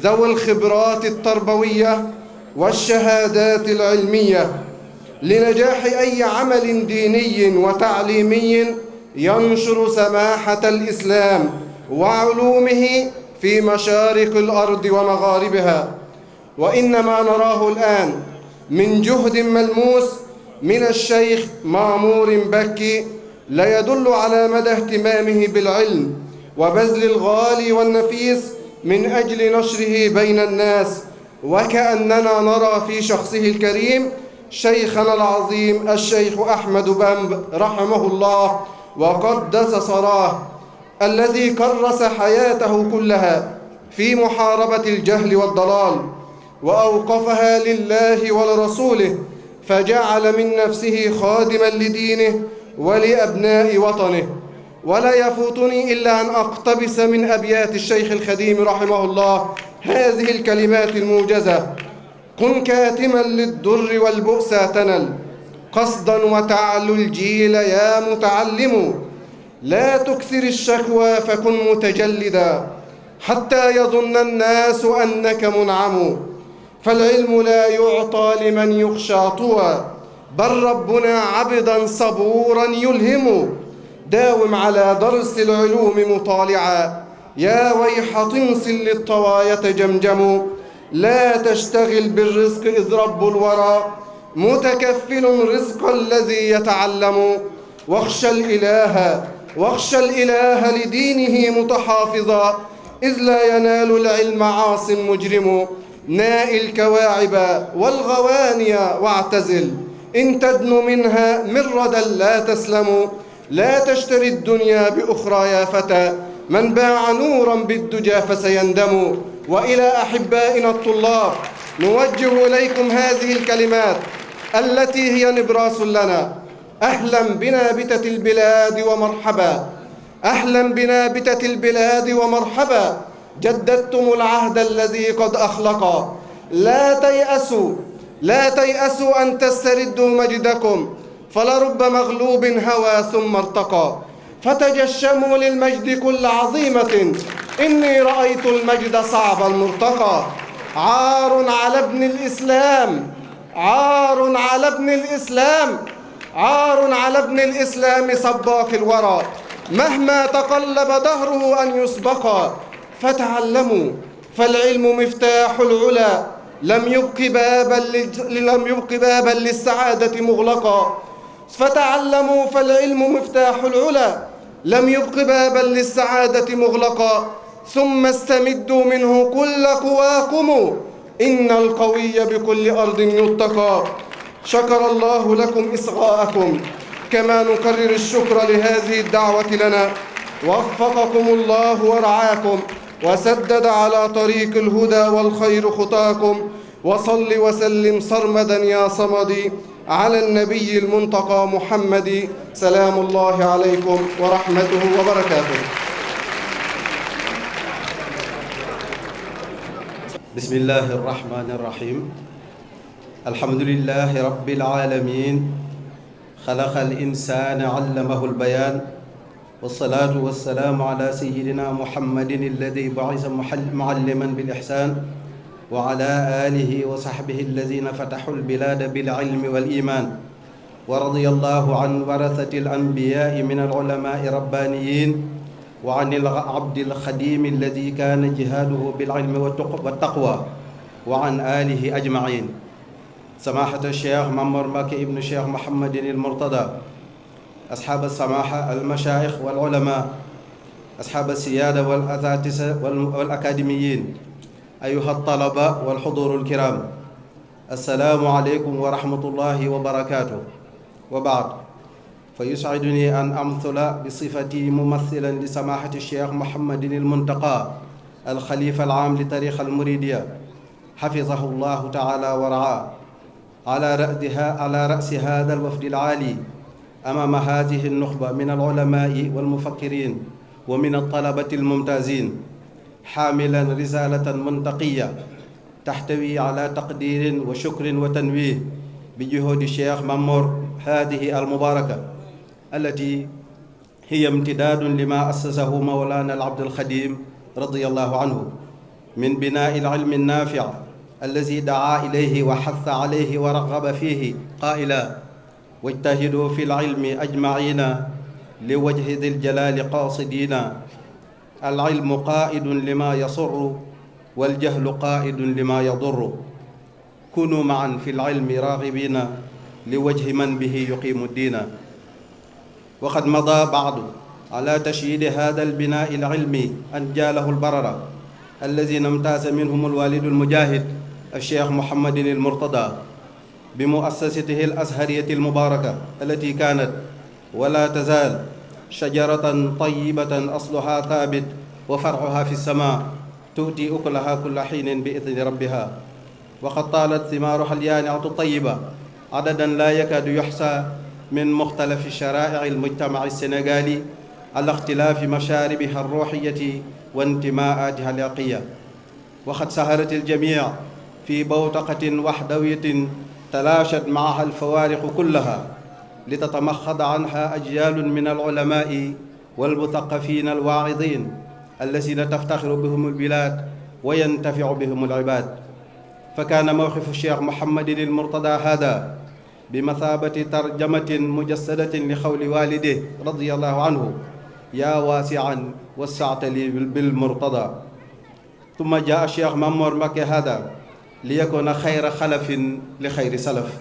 ذوي الخبرات التربوية والشهادات العلمية لنجاح أي عمل ديني وتعليمي ينشر سماحة الإسلام وعلومه في مشارق الأرض ومغاربها. وإنما نراه الآن من جهد ملموس من الشيخ مأمور مبكي لا يدل على مدى اهتمامه بالعلم وبذل الغالي والنفيس من أجل نشره بين الناس، وكأننا نرى في شخصه الكريم شيخنا العظيم الشيخ أحمد بامب رحمه الله وقدس ثراه، الذي كرس حياته كلها في محاربة الجهل والضلال وأوقفها لله ولرسوله، فجعل من نفسه خادما لدينه ولأبناء وطنه. ولا يفوتني إلا أن أقتبس من أبيات الشيخ الخديم رحمه الله هذه الكلمات الموجزة: كن كاتما للضر والبؤس تنل، قصدا وتعلو الجيل يا متعلم لا تكثر الشكوى فكن متجلدا حتى يظن الناس أنك منعم فالعلم لا يعطى لمن يخشى طوى بل ربنا عبدا صبورا يلهم داوم على درس العلوم مطالعا يا ويح طمس للطوى يتجمجم لا تشتغل بالرزق إذ رب الورى متكفل رزق الذي يتعلم واخشى الإله لدينه متحافظا إذ لا ينال العلم عاص مجرم نائ الكواعب والغواني واعتزل إن تدن منها من ردى لا تسلم لا تشتري الدنيا بأخرى يا فتى من باع نورا بالدجى فسيندم وإلى أحبائنا الطلاب نوجه إليكم هذه الكلمات التي هي نبراس لنا أهلا بنابتة البلاد ومرحبا أهلا بنابتة البلاد ومرحبا جددتم العهد الذي قد أخلق لا تيأسوا أن تستردوا مجدكم فلرب مغلوب هوى ثم ارتقى فتجشموا للمجد كل عظيمة إني رأيت المجد صعب المرتقى عار على ابن الإسلام عار على ابن الإسلام عار على ابن الإسلام سباق الورى مهما تقلب دهره أن يسبقا فاتعلموا فالعلم مفتاح العلا لم يبق بابا للسعادة مغلقا فتعلموا فالعلم مفتاح العلا لم يبق بابا للسعادة مغلقا ثم استمدوا منه كل قواكم إن القوي بكل أرض يتقى شكر الله لكم إصغاءكم كما نكرر الشكر لهذه الدعوة لنا وفقكم الله ورعاكم وسدد على طريق الهدى والخير خطاكم وصل وسلم صرمدا يا صمدي على النبي المنتقى محمد سلام الله عليكم ورحمته وبركاته. بسم الله الرحمن الرحيم الحمد لله رب العالمين خلق الإنسان علمه البيان والصلاة والسلام على سيدنا محمد الذي بعث معلما بالإحسان وعلى آله وصحبه الذين فتحوا البلاد بالعلم والإيمان ورضي الله عن ورثة الأنبياء من العلماء الربانيين وعن العبد الخديم الذي كان جهاده بالعلم والتقوى وعن آله أجمعين سماحة الشيخ مامور مباكي ابن الشيخ محمد المرتضى أصحاب السماحة المشايخ والعلماء أصحاب السيادة والأساتذة والأكاديميين أيها الطلبة والحضور الكرام السلام عليكم ورحمة الله وبركاته وبعد فيسعدني أن أمثل بصفتي ممثلا لسماحة الشيخ محمد المنتقى الخليفة العام لتاريخ المريدية حفظه الله تعالى ورعاه على رأس هذا الوفد العالي أمام هذه النخبة من العلماء والمفكرين ومن الطلبة الممتازين حاملا رسالة منتقية تحتوي على تقدير وشكر وتنويه بجهود الشيخ مامور هذه المباركة التي هي امتداد لما أسسه مولانا العبد الخديم رضي الله عنه من بناء العلم النافع الذي دعا إليه وحث عليه ورغب فيه قائلا واجتهدوا في العلم أجمعين لوجه ذي الجلال قاصدين العلم قائد لما يسر والجهل قائد لما يضر كونوا معا في العلم راغبين لوجه من به يقيم الدين وقد مضى بعض على تشييد هذا البناء العلمي أنجاله البررة الذين امتاز منهم الوالد المجاهد الشيخ محمد المرتضى بمؤسسته الأزهرية المباركة التي كانت ولا تزال شجرة طيبة أصلها ثابت وفرعها في السماء تؤتي أكلها كل حين بإذن ربها وقد طالت ثمارها اليانعة الطيبة عددا لا يكاد يحصى من مختلف شرائع المجتمع السنغالي على اختلاف مشاربها الروحية وانتماءاتها العقلية وقد سهرت الجميع في بوتقة وحدوية تلاشت معها الفوارق كلها لتتمخض عنها أجيال من العلماء والمثقفين الواعظين الذين تفتخر بهم البلاد وينتفع بهم العباد. فكان موقف الشيخ محمد المرتضى هذا بمثابة ترجمة مجسدة لقول والده رضي الله عنه: يا واسعا وسعت لي بالمرتضى. ثم جاء الشيخ مامور مكي هذا ليكون خير خلف لخير سلف،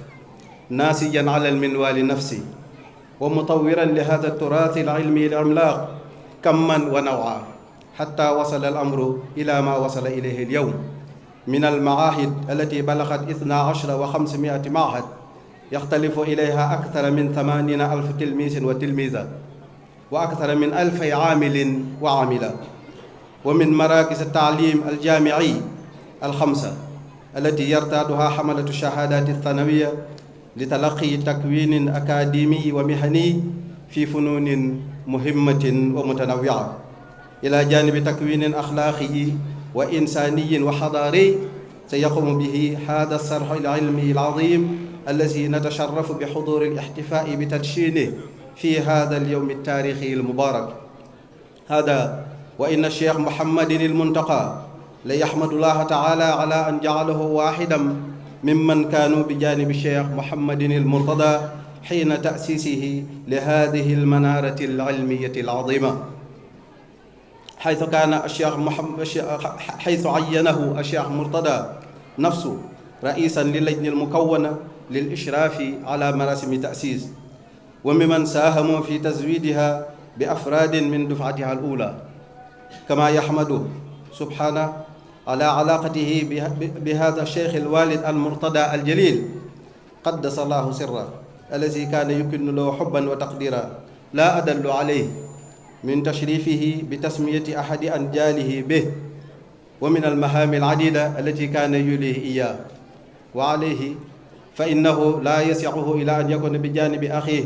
ناسجا على المنوال نفسي ومطورا لهذا التراث العلمي العملاق كما ونوعا، حتى وصل الأمر إلى ما وصل إليه اليوم من المعاهد التي بلغت 12,500 معهد يختلف إليها أكثر من 80,000 تلميذ وتلميذة، وأكثر من 1000 عامل وعاملة، ومن مراكز التعليم الجامعي 5 التي يرتادها حملة الشهادات الثانوية لتلقي تكوين أكاديمي ومهني في فنون مهمة ومتنوعة، إلى جانب تكوين أخلاقي وإنساني وحضاري سيقوم به هذا الصرح العلمي العظيم الذي نتشرف بحضور الاحتفاء بتدشينه في هذا اليوم التاريخي المبارك هذا. وإن الشيخ محمد المنتقى ليحمد الله تعالى على أن جعله واحدا ممن كانوا بجانب الشيخ محمد المرتضى حين تأسيسه لهذه المنارة العلمية العظيمة، حيث عينه الشيخ مرتضى نفسه رئيسا للجنة المكونة للإشراف على مراسم تأسيس، وممن ساهموا في تزويدها بأفراد من دفعتها الأولى. كما يحمده سبحانه على علاقته بهذا الشيخ الوالد المرتضى الجليل قدس الله سره الذي كان يكن له حبا وتقديرا لا أدل عليه من تشريفه بتسمية أحد أنجاله به، ومن المهام العديدة التي كان يوليه إياه وعليه، فإنه لا يسعه إلى أن يكون بجانب أخيه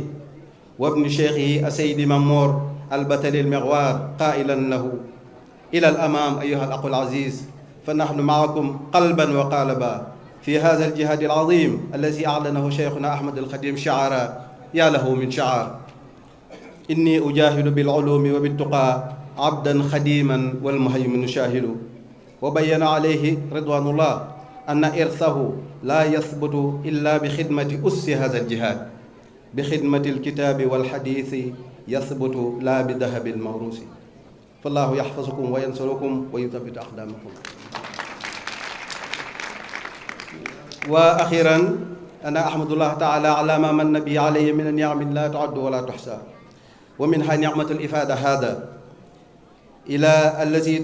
وابن شيخه السيد مامور البتل المغوار قائلا له: إلى الأمام أيها الأخ العزيز، فنحن معكم قلبا وقالبا في هذا الجهاد العظيم الذي أعلنه شيخنا أحمد الخديم شعارا يا له من شعار: إني أجاهد بالعلوم وبالتقى عبدا خديما والمهيمن شاهد. وبين عليه رضوان الله أن إرثه لا يثبت إلا بخدمة أس هذا الجهاد، بخدمة الكتاب والحديث يثبت لا بذهب الموروث. فالله يحفظكم وينصركم ويثبت أقدامكم. وأخيرا أنا أحمد الله تعالى على ما من بي علي من النعم لا تعد ولا تحصى، ومنها نعمة الإفادة هذا إلى الذي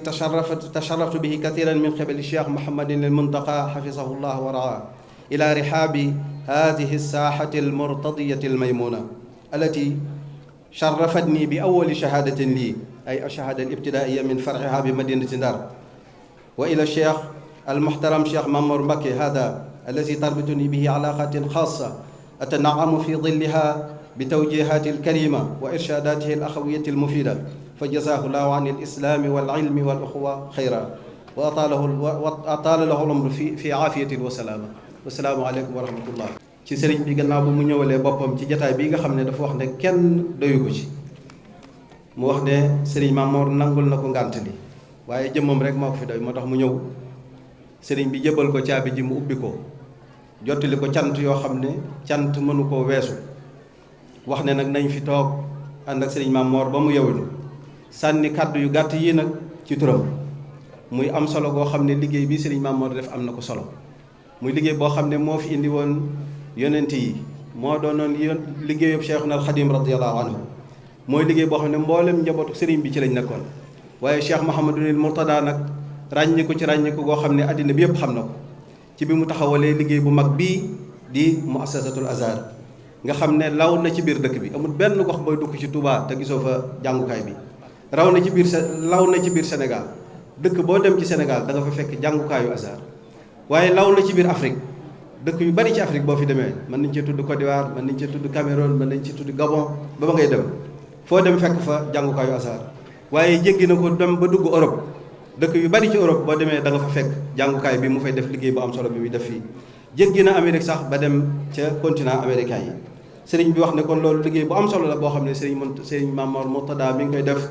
تشرفت به كثيرا من قبل الشيخ محمد المنتقى حفظه الله ورعاه، إلى رحاب هذه الساحة المرتضية الميمونة التي شرفتني بأول شهادة لي، أي الشهادة الابتدائية من فرعها بمدينة دار، وإلى الشيخ المحترم شيخ مامور مكي هذا الذي تربطني به علاقات خاصة أتنعم في ظلها بتوجيهات الكريمة وإرشاداته الأخوية المفيدة، فجزاه الله عن الإسلام والعلم والأخوة خيرا، وأطال له العمر في عافية وسلامة. والسلام عليكم ورحمة الله. ci sëriñ bi gannaaw bu mu ñëwalee boppam ci jataay bi nga xam ne dafa wax ne kenn doyu ko ci, mu wax ne sëriñ Mamoor nangul na ko ngànt li waaye jëmmam rek moo ko fi doy, moo tax mu ñëw sëriñ bi jëbal ko caabi ji mu ubbi ko jottali ko cant yoo xam ne cant mënu koo weesu. wax ne nag nañ fi toog ànd ak sëriñ Mamoor ba mu yewnu sànni kàddu yu gàtt yi nag ci turam, muy am solo goo xam ne liggéey bi sëriñ Mamoor def am na ko solo, muy liggéey boo xam ne moo fi indi woon yonent yi, moo doonoon liggéeyub Cheikhuna al Xadim radiyallahu anhu, mooy liggéey boo xam ne mboolem njabootu sëriñ bi ci lañ nekkoon. waaye Cheikh Mouhamadul Mourtada nag ràññiku ci ràññiku goo xam ne àddina bi yëpp xam na ko ci bi mu taxawalee liggéey bu mag bii di muassasatul Azhar, nga xam ne law na ci biir dëkk bi, amul benn gox booy dugg ci Touba te gisoo fa jàngukaay bi. law na ci biir Sénégal, dëkk boo dem ci Sénégal da nga fa fekk jàngukaayu Azhar. waaye law na ci biir Afrique, dëkk yu bari ci Afrique boo fi demee mën nañ cee tudd Côte d'Ivoire, mën nañ cee tudd Cameroun, mën nañ cee tudd Gabon, ba ngay dem foo dem fekk fa jàngukaayu Azhar. waaye jéggi na ko dem ba dugg Europe, dëkk yu bari ci Europe boo demee da nga fa fekk jàngukaay bi mu fay def liggéey bu am solo bi muy def fii. jéggi na Amérique sax ba dem ca continent américain yi. sëriñ bi wax ne kon loolu liggéey bu am solo la boo xam ne sëriñ Mamor Mourtada mi ngi koy def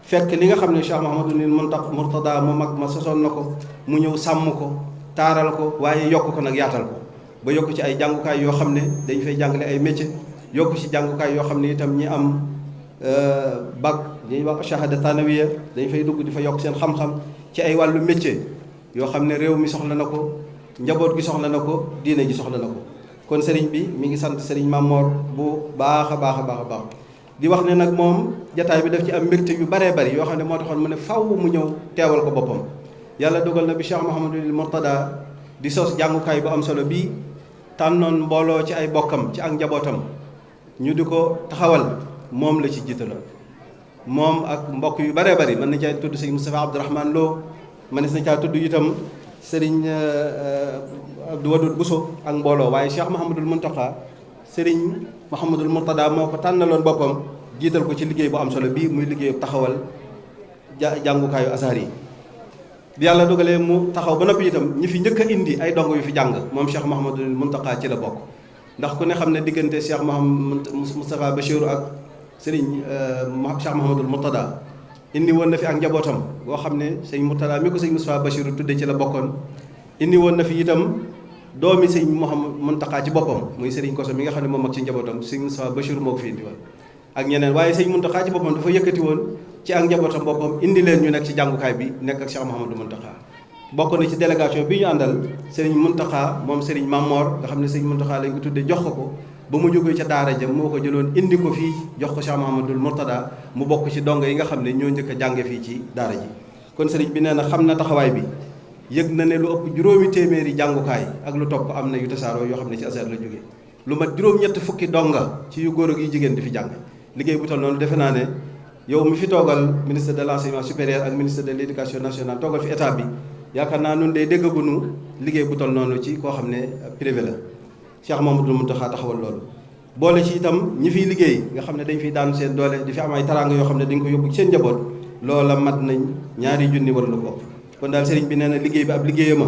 fekk li nga xam ne Cheikh Mouhamadoul Mourtada mu mag ma sosoon na ko mu ñëw sàmm ko taaral ko waaye yokk ko nag yaatal ko ba yokk ci ay jàngukaay yoo xam ne dañ fay jàngale ay métier yokk ci jàngukaay yoo xam ne itam ñi am bac ñuy wax shahada thanawiya dañ fay dugg di fa yokk seen xam-xam ci ay wàllu métier yoo xam ne réew mi soxla na ko njaboot gi soxla na ko diine ji soxla na ko. kon sëriñ bi mi ngi sant sëriñ Mamor bu baax a baax a baax a baax di wax ne nag moom jataay bi daf ci am mbégte yu baree bari yoo xam ne moo taxoon mu ne faw mu ñëw teewal ko boppam. yàlla dogal na bi Cheikh Mouhamadoul Mourtada di sos jàngukaay bu am solo bii tànnoon mbooloo ci ay bokkam ci ak njabootam ñu di ko taxawal moom la ci jiitaloon. moom ak mbokk yu baree bari mën na caa tudd sëriñ Moustapha Abdourahmane Lo mën na caa tudd itam sëriñ Abdou Wadoud Bousso ak mbooloo waaye Cheikh Mouhamadoul Mountakha sëriñ Mouhamadoul Mourtada moo ko tànnaloon boppam jiital ko ci liggéey bu am solo bii muy liggéeyu taxawal jàngukaayu Azhar yi. bi yàlla dogalee mu taxaw ba noppi itam ñi fi njëkk a indi ay dong yu fi jàng moom Cheikh Mouhamadoul Mountakha ci la bokk ndax ku ne xam ne diggante Cheikh Moustapha Bachirou ak sëriñ Cheikh Mouhamadoul Mourtada indi woon na fi ak njabootam boo xam ne sëñ Mourtada mi ko sëñ Moustapha Bachirou tudde ci la bokkoon indi woon na fi itam doomi sëñ Mouhamadou Mountakha ci boppam muy sëriñ Koso mi nga xam ne moom ak ci njabootam sëñ Moustapha Bachirou moo ko fi indi woon ak ñeneen waaye sëñ Mountakha ci boppam dafa yëkkati woon ci ak njabootam boppam indi leen ñu nekk ci jàngukaay bi nekk ak Cheikh Mouhamadoul Mountakha bokk na ci délégation bi ñu àndal sëriñ Mountakha moom sëriñ Mamor nga xam ne sëñ Mountakha lañ ko tuddee jox ko ba mu jógee ca daara ja moo ko jëloon indi ko fii jox ko Cheikh Mouhamadoul Mourtada mu bokk ci dongo yi nga xam ne ñoo njëkk a jànge fii ci daara ji kon sëriñ bi nee na xam na taxawaay bi yëg na ne lu ëpp juróomi téeméeri jàngukaay ak lu topp am na yu tasaaroo yoo xam ne ci Azhar la jógee lu mat juróom-ñett fukki donga ci yu góor ak yu jigéen di fi jàng liggéey bu toll noonu defe naa ne yow mi fi toogal ministre de l'enseignement supérieur ak ministre de l'éducation nationale toogal fi état bi yaakaar naa nun day déggaguñu liggéey bu toll noonu ci koo xam ne privé la Cheikh Mouhamadoul Mountakha taxawal loolu boole ci itam ñi fiy liggéey nga xam ne dañ fiy daan seen doole di fi am ay taraanga yoo xam ne dañ ko yóbbu ci seen njaboot loola mat nañ 2 junni war lu ko ëpp kon daal sëriñ bi nee na liggéey bi ab liggéeyama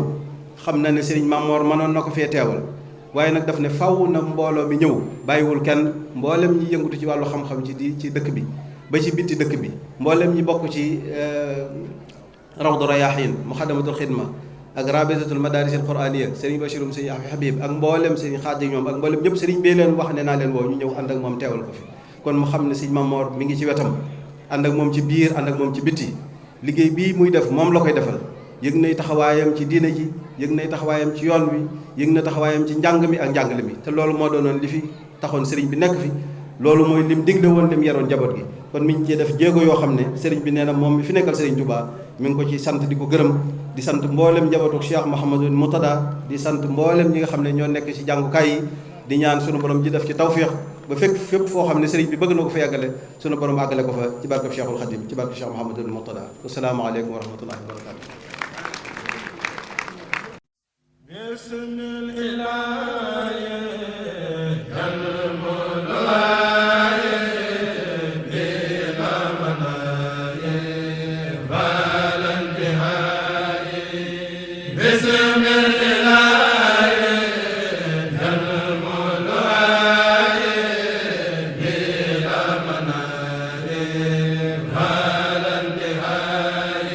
xam na ne sëriñ Mamor mënoon na ko fee teewal waaye nag daf ne faw na mbooloo mi ñëw bàyyiwul kenn mboolem ñi yëngutu ci wàllu xam-xam ci dëkk bi ba ci bitti dëkk bi mboolem ñi bokk ci Rawdu Rayaahiin Muxaddamatul Xidma ak Rabitatul Madaris al Qur'aniya sëriñ Bachirum sëriñ Habib ak mboolem sëriñ Xaadim ñoom ak mboolem ñëpp sëriñ bee leen wax ne naa leen woo ñu ñëw ànd ak moom teewal ko fi kon mu xam ne sëriñ Mamor mi ngi ci wetam ànd ak moom ci biir ànd ak moom ci bitti liggéey bii muy def moom la koy defal yëg nay taxawaayam ci diine ji yëg nay taxawaayam ci yoon wi yëg na taxawaayam ci njàng mi ak njàngale mi te loolu moo doonoon li fi taxoon sëriñ bi nekk fi loolu mooy lim digle woon lim yaroon njaboot gi kon mi ngi cee def jéego yoo xam ne sëriñ bi nee na moom mi fi nekkal sëriñ Touba mi ngi ko ci sant di ko gërëm di sant mboolem njabootu Cheikh Mouhamadoul Mourtada di sant mboolem ñi nga xam ne ñoo nekk ci jàngukaay yi di ñaan sunu borom ji def ci tawféex ba fekk fépp foo xam ne sëriñ bi bëgg na ko fa yàggale sunu borom àggale ko fa ci barkeb Cheikhul Khadim ci barkeb Cheikh Mouhamadoul Mourtada asalaamaaleykum wa rahmatullahi wa barakatuh.